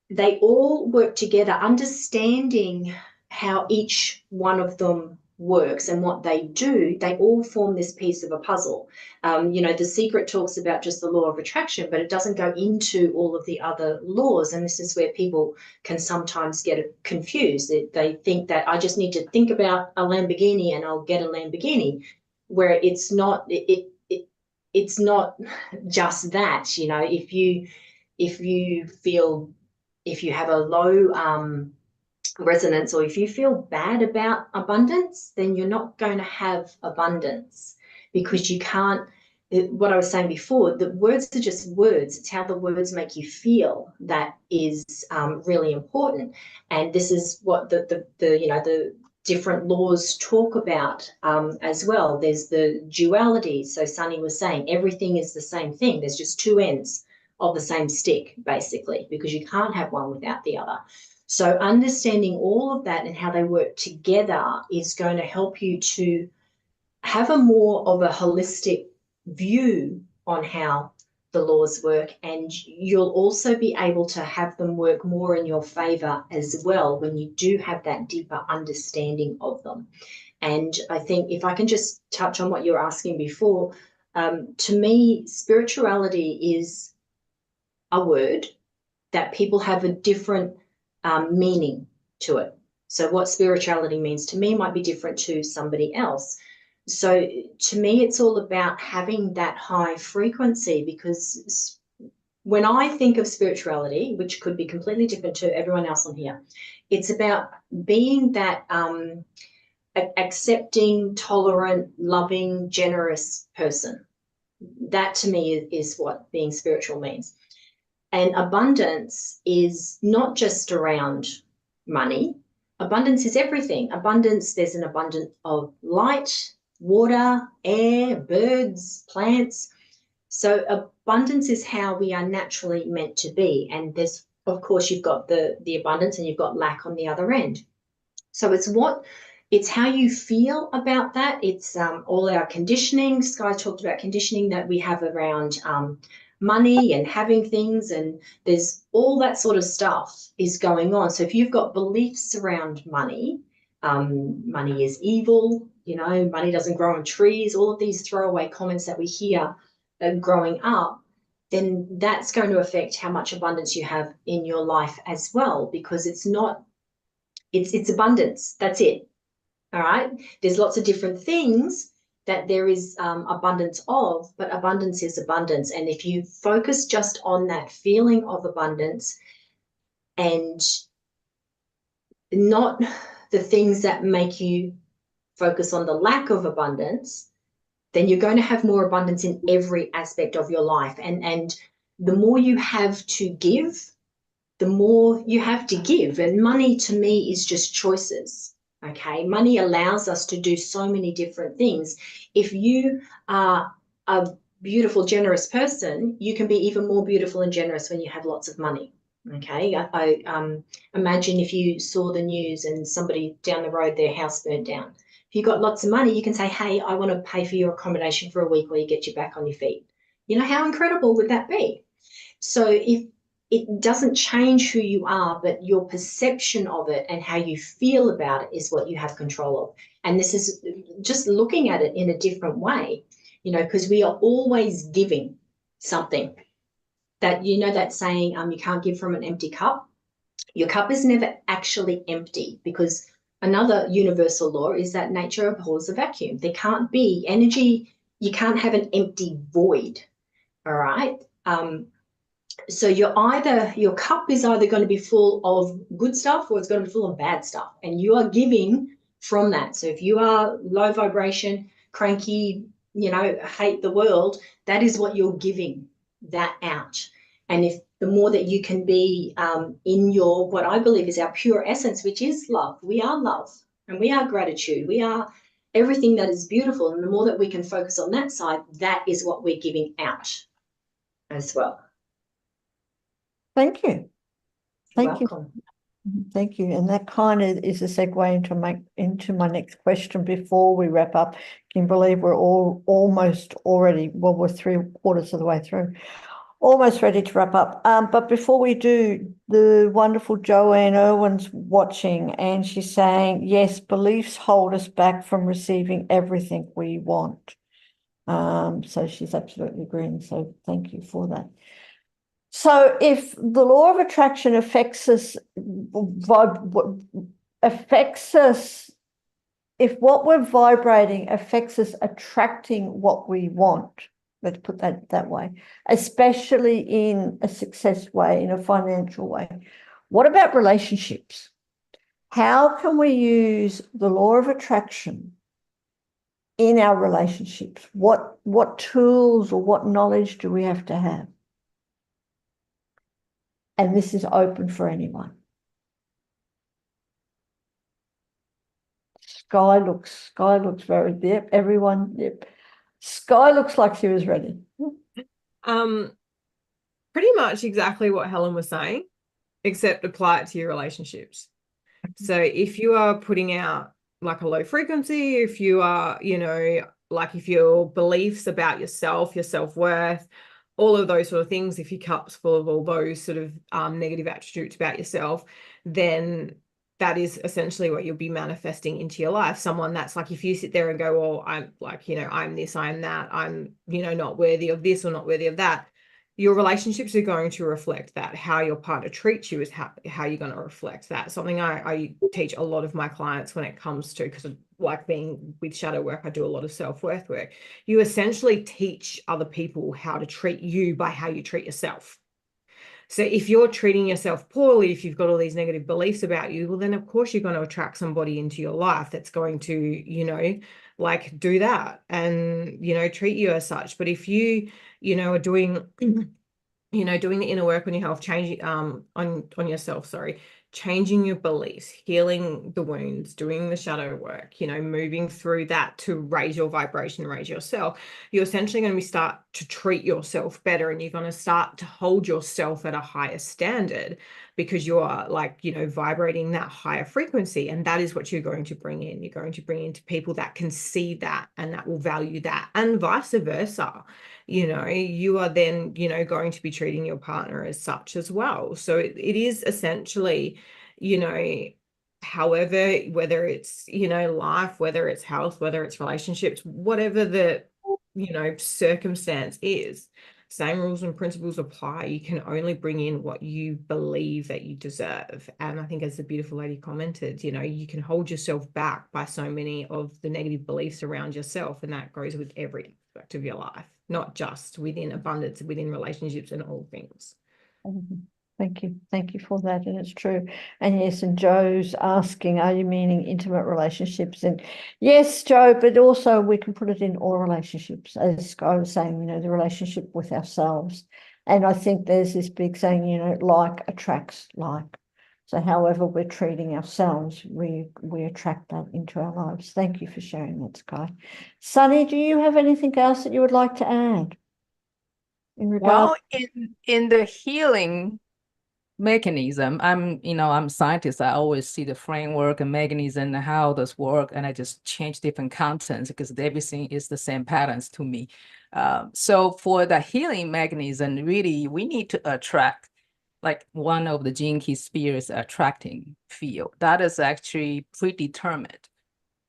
they all work together, understanding how each one of them works and what they do. They all form this piece of a puzzle. The Secret talks about just the law of attraction, but it doesn't go into all of the other laws. And this is where people can sometimes get confused. They think that I just need to think about a Lamborghini and I'll get a Lamborghini, where it's not. It's not just that. If you have a low resonance, or if you feel bad about abundance, then you're not going to have abundance, because you can't. What I was saying before, the words are just words. It's how the words make you feel that is really important. And this is what the different laws talk about as well. There's the duality. So Sunny was saying everything is the same thing. There's just two ends of the same stick, basically, because you can't have one without the other. So understanding all of that and how they work together is going to help you to have a more of a holistic view on how the laws work, and you'll also be able to have them work more in your favor as well when you do have that deeper understanding of them. And I think if I can just touch on what you were asking before, to me, spirituality is a word that people have a different meaning to it. So what spirituality means to me might be different to somebody else. So to me, it's all about having that high frequency, because when I think of spirituality, which could be completely different to everyone else on here, it's about being that accepting, tolerant, loving, generous person. That to me is what being spiritual means. And abundance is not just around money. Abundance is everything. Abundance, there's an abundance of light, water, air, birds, plants. So abundance is how we are naturally meant to be. And there's, of course, you've got the abundance and you've got lack on the other end. So it's how you feel about that. It's all our conditioning. Sky talked about conditioning that we have around money and having things, and there's all that sort of stuff is going on. So if you've got beliefs around money, money is evil, money doesn't grow on trees, all of these throwaway comments that we hear growing up, then that's going to affect how much abundance you have in your life as well, because it's abundance. That's it. All right. There's lots of different things that there is abundance of, but abundance is abundance. And if you focus just on that feeling of abundance and not the things that make you focus on the lack of abundance, then you're going to have more abundance in every aspect of your life. And the more you have to give, the more you have to give. And money to me is just choices. Okay, money allows us to do so many different things. If you are a beautiful, generous person, you can be even more beautiful and generous when you have lots of money. Okay, I imagine if you saw the news and somebody down the road, their house burnt down. If you got lots of money, you can say, hey, I want to pay for your accommodation for a week while you get you back on your feet. How incredible would that be? So if it doesn't change who you are, but your perception of it and how you feel about it is what you have control of. And this is just looking at it in a different way, you know, because we are always giving something. That, you know, that saying, you can't give from an empty cup. Your cup is never actually empty, because another universal law is that nature abhors a vacuum. There can't be energy. You can't have an empty void. All right. So your cup is either going to be full of good stuff or it's going to be full of bad stuff, and you are giving from that. So if you are low vibration, cranky, you know, hate the world, that is what you're giving that out. And if the more that you can be in your, what I believe is our pure essence, which is love, we are love and we are gratitude, we are everything that is beautiful. And the more that we can focus on that side, that is what we're giving out as well. Thank you. Thank you. Welcome. Thank you. And that kind of is a segue into my next question before we wrap up. Can you believe we're almost already, well, we're 3/4 of the way through, almost ready to wrap up. But before we do, the wonderful Joanne Irwin's watching, and she's saying, yes, beliefs hold us back from receiving everything we want. So she's absolutely agreeing. So thank you for that. So if the law of attraction affects us, if what we're vibrating affects us attracting what we want, let's put that way, especially in a success way, in a financial way, what about relationships? How can we use the law of attraction in our relationships? What tools or what knowledge do we have to have? And this is open for anyone. Sky looks very, yep, everyone, yep. Sky looks like she was ready. Pretty much exactly what Helen was saying, except apply it to your relationships. So if you are putting out like a low frequency, if you are, you know, like if your beliefs about yourself, your self-worth, all of those sort of things, if your cup's full of all those sort of negative attributes about yourself, then that is essentially what you'll be manifesting into your life. Someone that's like, if you sit there and go, well, I'm like, you know, I'm this, I'm that, I'm, you know, not worthy of this or not worthy of that, your relationships are going to reflect that. How your partner treats you is how you're going to reflect that. Something I teach a lot of my clients when it comes to, because like being with shadow work, I do a lot of self-worth work. You essentially teach other people how to treat you by how you treat yourself. So if you're treating yourself poorly, if you've got all these negative beliefs about you, well, then of course you're going to attract somebody into your life that's going to, you know, like do that and, you know, treat you as such. But if you, you know, are doing, you know, doing the inner work on your health, changing on yourself, sorry, changing your beliefs, healing the wounds, doing the shadow work, you know, moving through that to raise your vibration, raise yourself, you're essentially going to start to treat yourself better, and you're going to start to hold yourself at a higher standard because you are like, you know, vibrating that higher frequency. And that is what you're going to bring in. You're going to bring into people that can see that and that will value that, and vice versa. You know, you are then, you know, going to be treating your partner as such as well. So it is essentially, you know, however, whether it's, you know, life, whether it's health, whether it's relationships, whatever the, you know, circumstance is, same rules and principles apply. You can only bring in what you believe that you deserve. And I think, as the beautiful lady commented, you know, you can hold yourself back by so many of the negative beliefs around yourself. And that goes with every aspect of your life, not just within abundance, within relationships and all things. Thank you. Thank you for that. And it's true. And yes, and Joe's asking, are you meaning intimate relationships? And yes, Joe, but also we can put it in all relationships. As I was saying, you know, the relationship with ourselves. And I think there's this big saying, you know, like attracts like. So however we're treating ourselves, we attract that into our lives. Thank you for sharing that, Sky. Sunny, do you have anything else that you would like to add? Well, in the healing mechanism, I'm a scientist. I always see the framework and mechanism and how this work, and I just change different contents because everything is the same patterns to me. So for the healing mechanism, really, we need to attract, like one of the Gene Key spheres, attracting field. That is actually predetermined.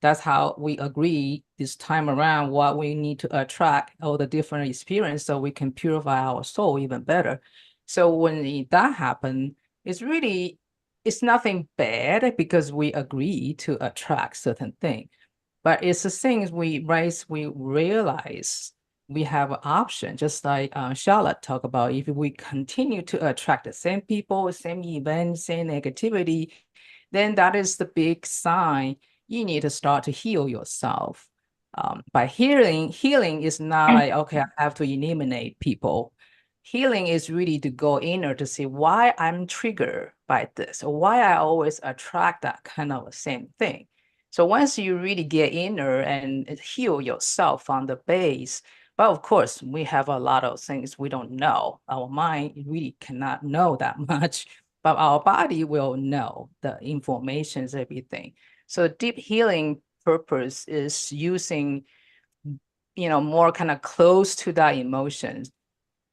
That's how we agree this time around what we need to attract, all the different experience, so we can purify our soul even better. So when that happens, it's nothing bad because we agree to attract certain thing. But it's the things we realize we have an option, just like Charlotte talked about. If we continue to attract the same people, same events, same negativity, then that is the big sign you need to start to heal yourself. By healing is not like, okay, I have to eliminate people. Healing is really to go inner to see why I'm triggered by this, or why I always attract that kind of same thing. So once you really get inner and heal yourself on the base, but of course, we have a lot of things we don't know. Our mind really cannot know that much, but our body will know the information, everything. So deep healing purpose is using, more kind of close to that emotions.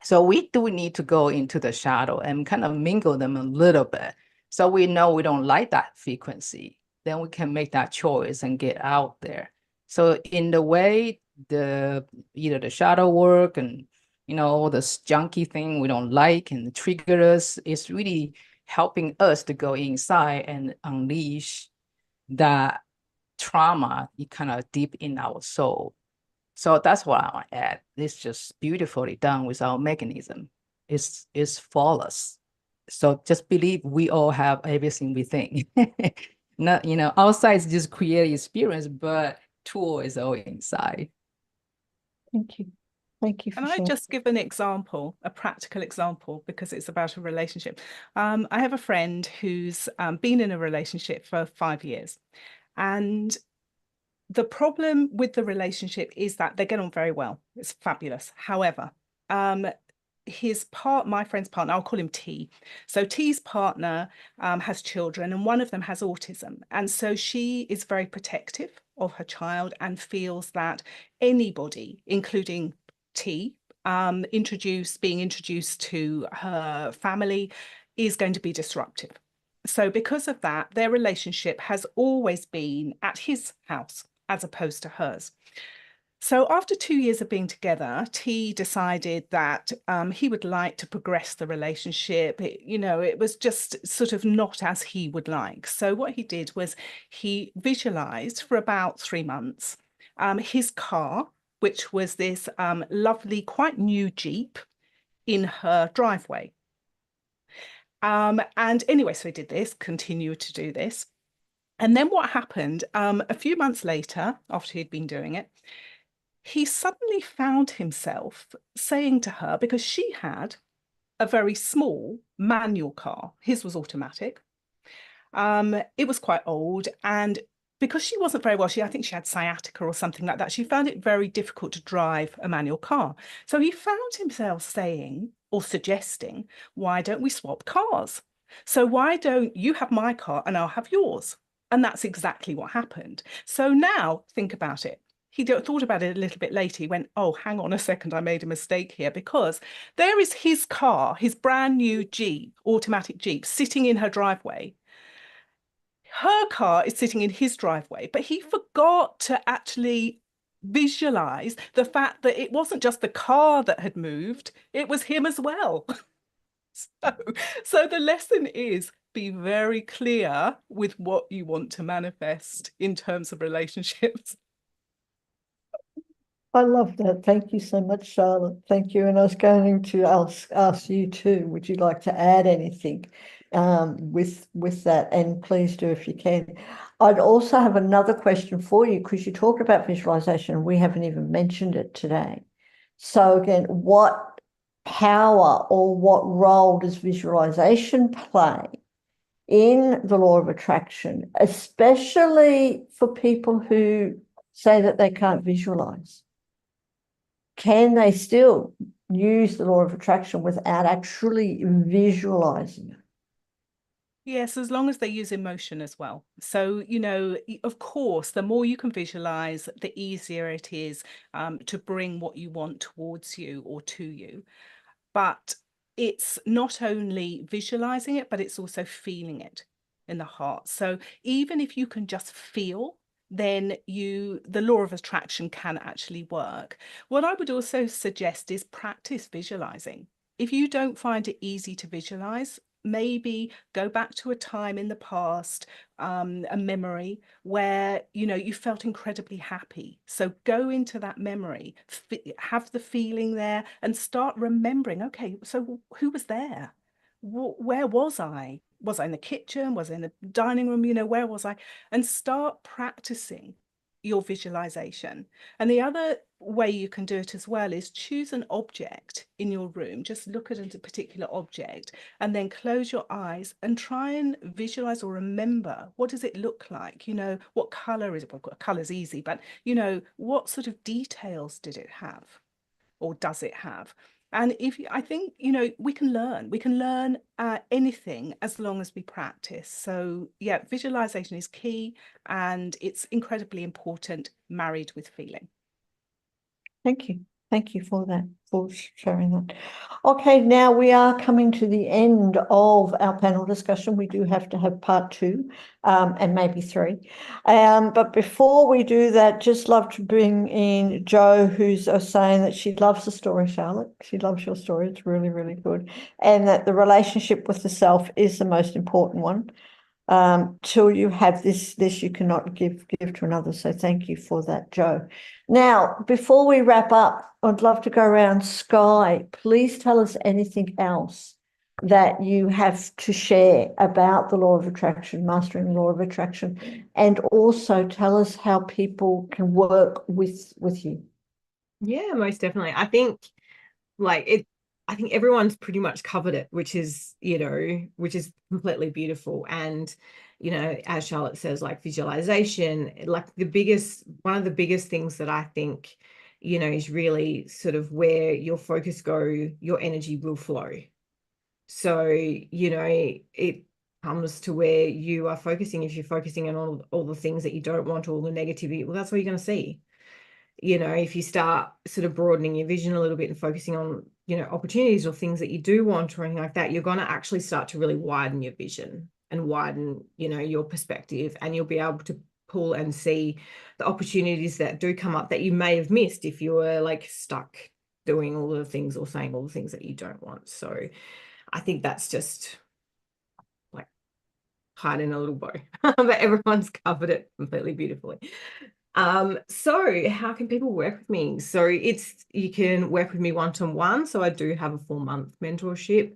So we do need to go into the shadow and kind of mingle them a little bit. So we know we don't like that frequency. Then we can make that choice and get out there. So in the way, either the shadow work and, this junky thing we don't like and trigger us, is really helping us to go inside and unleash that trauma kind of deep in our soul. So that's what I want to add. It's just beautifully done with our mechanism. It's flawless. So just believe we all have everything we think. Not, outside is just create experience, but tool is all inside. Thank you. Thank you for Can I sharing. just give an example, a practical example, because it's about a relationship? I have a friend who's been in a relationship for 5 years, and the problem with the relationship is that they get on very well. It's fabulous. However, my friend's partner, I'll call him T. So T's partner has children, and one of them has autism. And so she is very protective of her child and feels that anybody, including T, being introduced to her family is going to be disruptive. So because of that, their relationship has always been at his house as opposed to hers. So after 2 years of being together, T decided that he would like to progress the relationship. It was just sort of not as he would like. So what he did was he visualized for about 3 months his car, which was this lovely, quite new Jeep, in her driveway. And anyway, so he did this, continued to do this. And then what happened, a few months later, after he'd been doing it, he suddenly found himself saying to her, because she had a very small manual car, his was automatic. It was quite old, and because she wasn't very well, I think she had sciatica or something like that, she found it very difficult to drive a manual car. So he found himself saying or suggesting, why don't we swap cars? So why don't you have my car and I'll have yours? And that's exactly what happened. So now think about it. He thought about it a little bit later. He went, oh, hang on a second, I made a mistake here, because there is his car, his brand new Jeep, automatic Jeep, sitting in her driveway. Her car is sitting in his driveway, but he forgot to actually visualize the fact that it wasn't just the car that had moved, it was him as well. So the lesson is, be very clear with what you want to manifest in terms of relationships. I love that. Thank you so much, Charlotte. Thank you. And I was going to ask you too, would you like to add anything with that? And please do if you can. I'd also have another question for you, because you talked about visualization and we haven't even mentioned it today. So again, what power or what role does visualization play in the law of attraction, especially for people who say that they can't visualize? Can they still use the law of attraction without actually visualizing it? Yes, as long as they use emotion as well. So, of course, the more you can visualize, the easier it is to bring what you want towards you or to you. But it's not only visualizing it, but it's also feeling it in the heart. So even if you can just feel then the law of attraction can actually work. What I would also suggest is practice visualizing. If you don't find it easy to visualize, maybe go back to a time in the past, a memory where, you know, you felt incredibly happy. So go into that memory, have the feeling there, and start remembering, okay, so who was there? Where was I? Was I in the kitchen? Was I in the dining room? You know, where was I? And start practicing your visualization. And the other way you can do it as well is choose an object in your room. Just look at a particular object and then close your eyes and try and visualize or remember, what does it look like? You know, what color is it? Well, color's easy, but you know, what sort of details did it have or does it have? And I think, you know, we can learn anything as long as we practice. So yeah, visualization is key, and it's incredibly important married with feeling. Thank you. Thank you for that, for sharing that. Okay, now we are coming to the end of our panel discussion. We do have to have part 2 and maybe 3. But before we do that, just love to bring in Jo, who's saying that she loves the story, Charlotte. She loves your story. It's really, really good. And that the relationship with the self is the most important one. Till you have this you cannot give to another. So thank you for that, Jo. Now, before we wrap up, I'd love to go around. Sky, please tell us anything else that you have to share about the law of attraction, mastering the law of attraction, and also tell us how people can work with you. Yeah, most definitely. I think everyone's pretty much covered it, which is, you know, which is completely beautiful. And, you know, as Charlotte says, like visualization, like one of the biggest things that I think, you know, is really sort of where your focus go, your energy will flow. So, you know, it comes to where you are focusing. If you're focusing on all the things that you don't want, all the negativity, well, that's what you're going to see. You know, if you start sort of broadening your vision a little bit and focusing on, you know, opportunities or things that you do want or anything like that, you're going to actually start to really widen your vision and widen, you know, your perspective, and you'll be able to pull and see the opportunities that do come up that you may have missed if you were like stuck doing all the things or saying all the things that you don't want. So I think that's just like hiding a little bow, but everyone's covered it completely beautifully. So how can people work with me? So you can work with me one-on-one. So I do have a 4-month mentorship,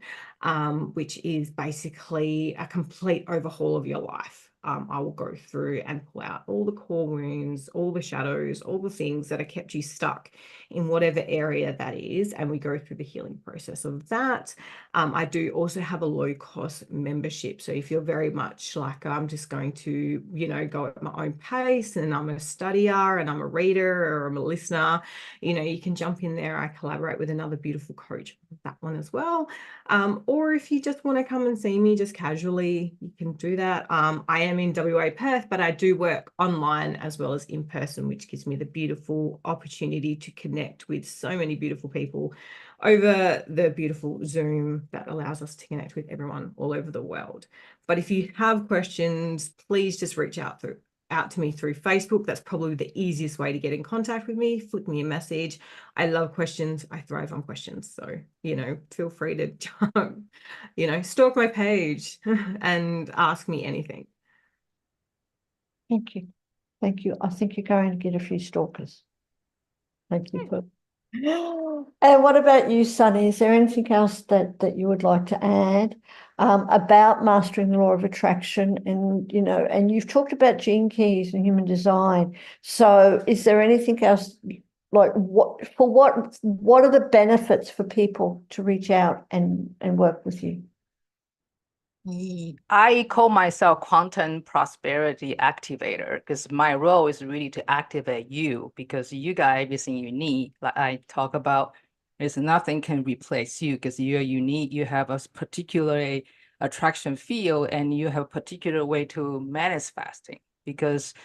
which is basically a complete overhaul of your life. I will go through and pull out all the core wounds, all the shadows, all the things that have kept you stuck in whatever area that is. And we go through the healing process of that. I do also have a low-cost membership. So if you're very much like, I'm just going to, you know, go at my own pace, and I'm a studier and I'm a reader or I'm a listener, you know, you can jump in there. I collaborate with another beautiful coach with that one as well. Or if you just want to come and see me just casually, you can do that. I am in WA Perth, but I do work online as well as in person, which gives me the beautiful opportunity to connect with so many beautiful people over the beautiful Zoom that allows us to connect with everyone all over the world. But if you have questions, please just reach out to me through Facebook. That's probably the easiest way to get in contact with me. Flick me a message. I love questions. I thrive on questions. So, you know, feel free to, you know, stalk my page and ask me anything. Thank you. Thank you. I think you're going to get a few stalkers. Thank you. For... And what about you, Sunny? Is there anything else that you would like to add about mastering the law of attraction? And, you know, and you've talked about gene keys and human design. So is there anything else, like what are the benefits for people to reach out and work with you? I call myself quantum prosperity activator, because my role is really to activate you, because you got everything you need. Like I talk about, there's nothing can replace you, because you're unique. You have a particular attraction field, and you have a particular way to manifesting, because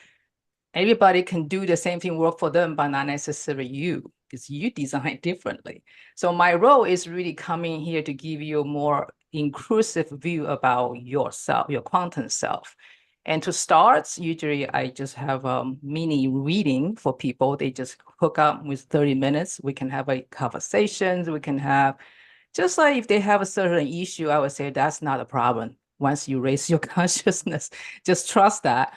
everybody can do the same thing, work for them, but not necessarily you, because you design differently. So my role is really coming here to give you a more inclusive view about yourself, your quantum self. And to start, usually I just have a mini reading for people. They just hook up with 30 minutes. We can have a conversations. We can have, just like if they have a certain issue, I would say that's not a problem. Once you raise your consciousness, just trust that.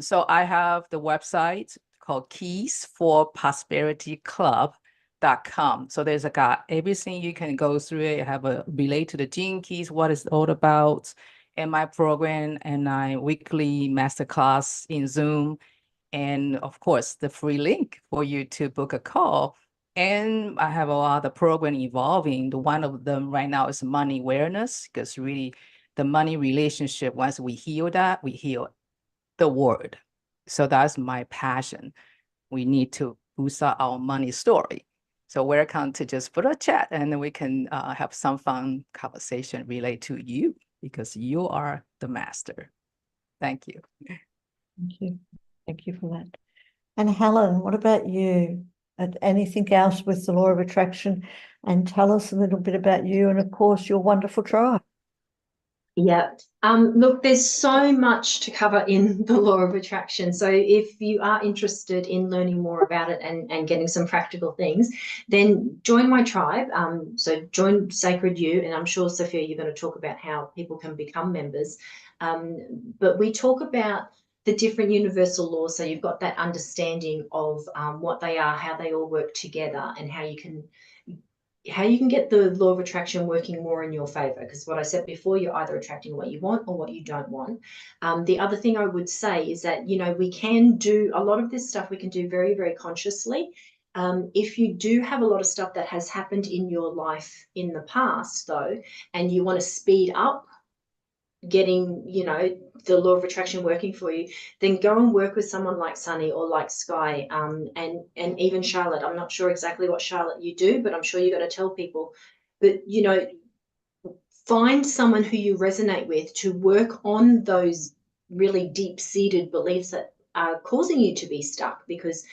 So I have the website called keysforprosperityclub.com. So there's everything you can go through it. I have a relate to the Gene Keys, what it's all about, and my program and my weekly masterclass in Zoom. And of course, the free link for you to book a call. And I have a lot of program evolving. The one of them right now is money awareness, because really the money relationship, once we heal that, we heal the world. So that's my passion. We need to boost up our money story. So welcome to just put a chat, and then we can have some fun conversation related to you, because you are the master. Thank you. Thank you. Thank you for that. And Helen, what about you? Anything else with the law of attraction? And tell us a little bit about you and, of course, your wonderful tribe. Yeah. Look, there's so much to cover in the law of attraction. So if you are interested in learning more about it and getting some practical things, then join my tribe. So join Sacred You, and I'm sure, Sophia, you're going to talk about how people can become members. But we talk about the different universal laws. So you've got that understanding of what they are, how they all work together, and how you can get the law of attraction working more in your favor. Because what I said before, you're either attracting what you want or what you don't want. The other thing I would say is that, we can do a lot of this stuff, we can do very, very consciously. If you do have a lot of stuff that has happened in your life in the past, though, and you want to speed up getting, the law of attraction working for you, then go and work with someone like Sunny or like Sky, and even Charlotte. I'm not sure exactly what, Charlotte, you do, but I'm sure you got to tell people. But, find someone who you resonate with to work on those really deep-seated beliefs that are causing you to be stuck, because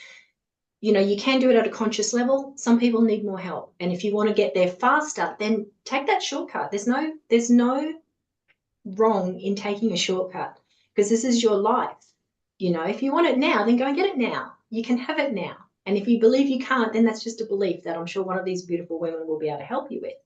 you can do it at a conscious level. Some people need more help, and if you want to get there faster, then take that shortcut. There's no wrong in taking a shortcut, because this is your life. If you want it now, then go and get it now. You can have it now. And if you believe you can't, then that's just a belief that I'm sure one of these beautiful women will be able to help you with,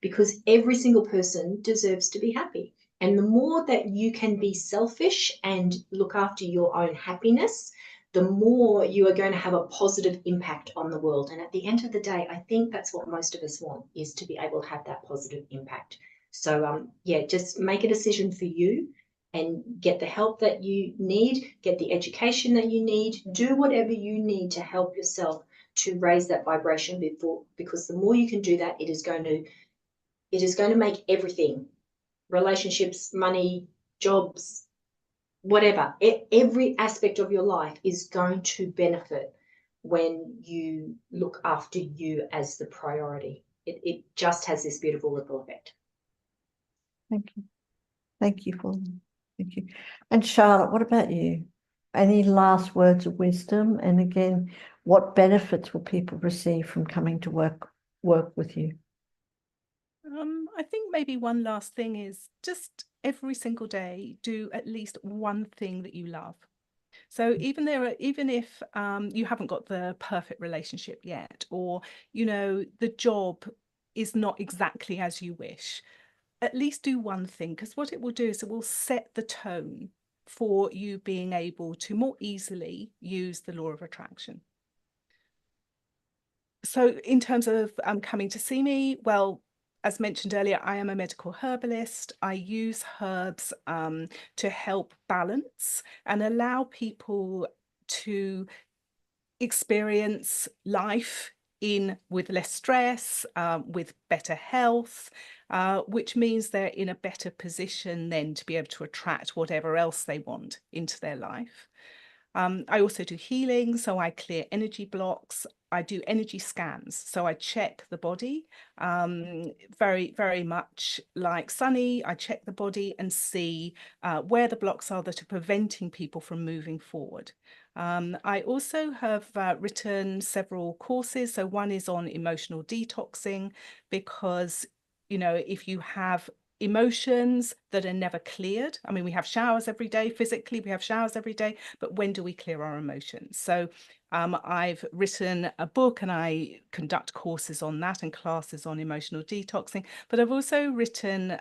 because every single person deserves to be happy. And the more that you can be selfish and look after your own happiness, the more you are going to have a positive impact on the world. And at the end of the day, I think that's what most of us want, is to be able to have that positive impact. So, just make a decision for you and get the help that you need, get the education that you need, do whatever you need to help yourself to raise that vibration because the more you can do that, it is going to make everything, relationships, money, jobs, whatever, every aspect of your life is going to benefit when you look after you as the priority. It just has this beautiful ripple effect. Thank you. Thank you for them. Thank you. And Charlotte, what about you? Any last words of wisdom? And again, what benefits will people receive from coming to work with you? I think maybe one last thing is just every single day, do at least one thing that you love. So even if you haven't got the perfect relationship yet, or, the job is not exactly as you wish, at least do one thing, because what it will do is it will set the tone for you being able to more easily use the law of attraction. So in terms of coming to see me, well, as mentioned earlier, I am a medical herbalist. I use herbs to help balance and allow people to experience life with less stress, with better health, which means they're in a better position then to be able to attract whatever else they want into their life. I also do healing, so I clear energy blocks. I do energy scans, so I check the body, very, very much like Sunny. I check the body and see where the blocks are that are preventing people from moving forward. I also have written several courses. So one is on emotional detoxing, because, if you have emotions that are never cleared. I mean, we have showers every day. Physically, we have showers every day, but when do we clear our emotions? So I've written a book and I conduct courses on that and classes on emotional detoxing, but I've also written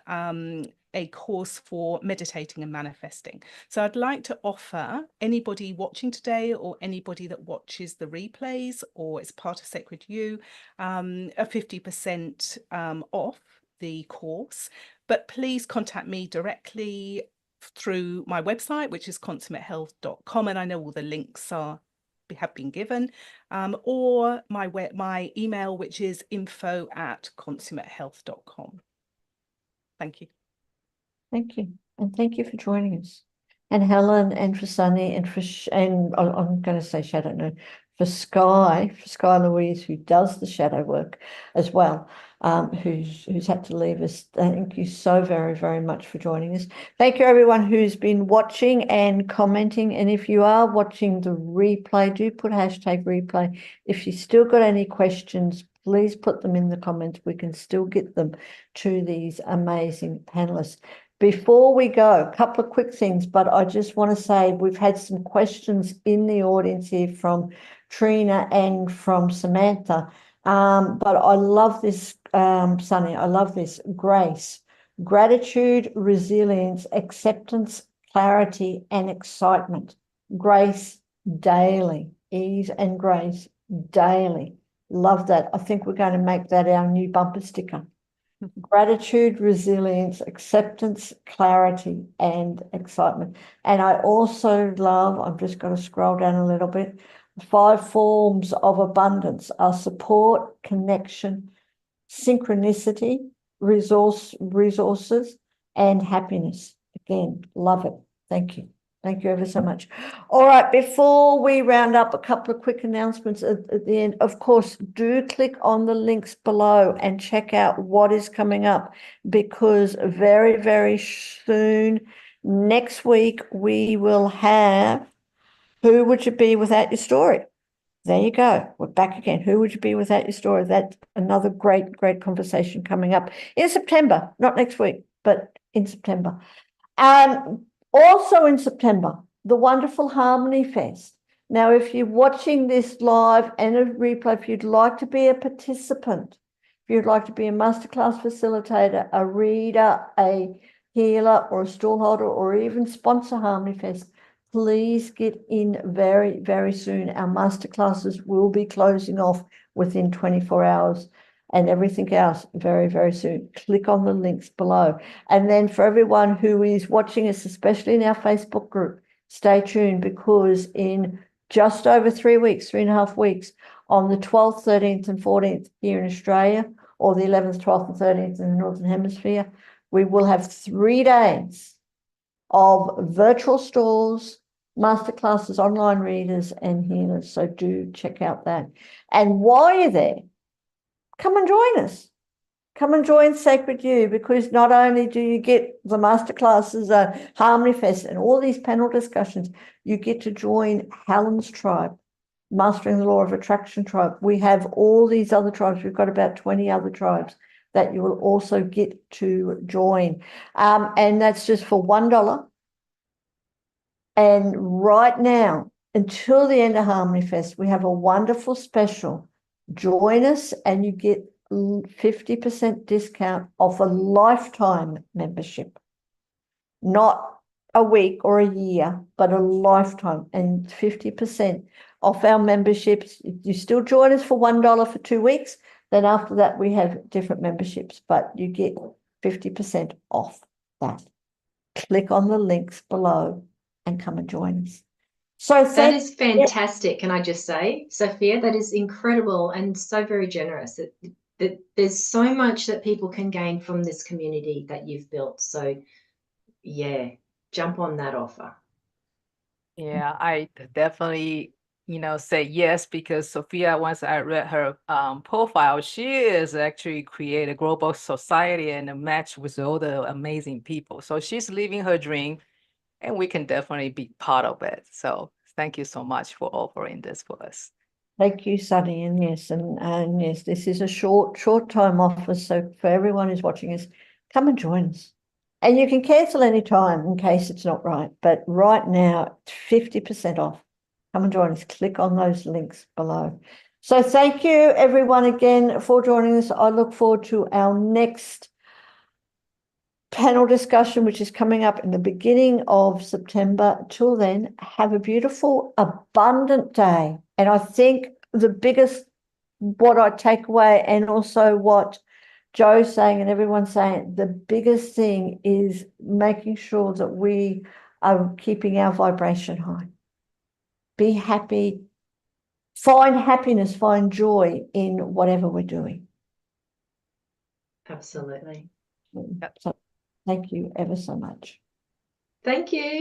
a course for meditating and manifesting. So I'd like to offer anybody watching today or anybody that watches the replays or is part of Sacred You a 50% off the course. But please contact me directly through my website, which is consummatehealth.com, and I know all the links have been given, or my email, which is info@consummatehealth.com. Thank you. Thank you. And thank you for joining us. And Helen, and for Sunny, and I'm going to say Shadow, no, for Sky Louise, who does the shadow work as well, who's had to leave us. Thank you so very, very much for joining us. Thank you, everyone who's been watching and commenting. And if you are watching the replay, do put #replay. If you still got any questions, please put them in the comments. We can still get them to these amazing panelists. Before we go, a couple of quick things, but I just want to say we've had some questions in the audience here from Trina and from Samantha. But I love this, Sunny, I love this. Grace, gratitude, resilience, acceptance, clarity, and excitement. Grace daily, ease and grace daily. Love that. I think we're going to make that our new bumper sticker. Gratitude, resilience, acceptance, clarity, and excitement. And I also love, I'm just going to scroll down a little bit, 5 forms of abundance are support, connection, synchronicity, resources, and happiness. Again, love it. Thank you. Thank you ever so much. All right, before we round up, a couple of quick announcements at the end. Of course, do click on the links below and check out what is coming up, because very, very soon, next week, we will have Who Would You Be Without Your Story? There you go. We're back again. Who would you be without your story? That's another great, great conversation coming up in September, not next week, but in September. Also in September, the wonderful Harmony Fest. Now, if you're watching this live and a replay, if you'd like to be a participant, if you'd like to be a masterclass facilitator, a reader, a healer, or a stallholder, or even sponsor Harmony Fest, please get in very, very soon. Our masterclasses will be closing off within 24 hours. And everything else very, very soon. Click on the links below. And then for everyone who is watching us, especially in our Facebook group, stay tuned, because in just over 3 weeks, 3.5 weeks, on the 12th, 13th and 14th here in Australia, or the 11th, 12th and 13th in the Northern Hemisphere, we will have 3 days of virtual stalls, masterclasses, online readers and healers. So do check out that. And while you're there, come and join us. Come and join Sacred You, because not only do you get the masterclasses, Harmony Fest, and all these panel discussions, you get to join Helen's tribe, Mastering the Law of Attraction tribe. We have all these other tribes. We've got about 20 other tribes that you will also get to join. And that's just for $1. And right now, until the end of Harmony Fest, we have a wonderful special. Join us and you get 50% discount off a lifetime membership. Not a week or a year, but a lifetime, and 50% off our memberships. You still join us for $1 for 2 weeks. Then after that, we have different memberships, but you get 50% off that. Click on the links below and come and join us. So that is fantastic. Can I just say, Sophia, that is incredible and so very generous. That there's so much that people can gain from this community that you've built. So yeah, jump on that offer. Yeah, I definitely, say yes, because Sophia, once I read her profile, she is actually create a global society and a match with all the amazing people. So she's living her dream, and we can definitely be part of it. So thank you so much for offering this for us. Thank you, Sunny. And yes, and yes, this is a short time offer. So for everyone who's watching us, come and join us. And you can cancel any time in case it's not right. But right now, it's 50% off. Come and join us. Click on those links below. So thank you, everyone, again for joining us. I look forward to our next panel discussion, which is coming up in the beginning of September. Till then, have a beautiful, abundant day. And I think the biggest, what I take away, and also what Joe's saying and everyone's saying, the biggest thing is making sure that we are keeping our vibration high. Be happy, find happiness, find joy in whatever we're doing. Absolutely. So thank you ever so much. Thank you.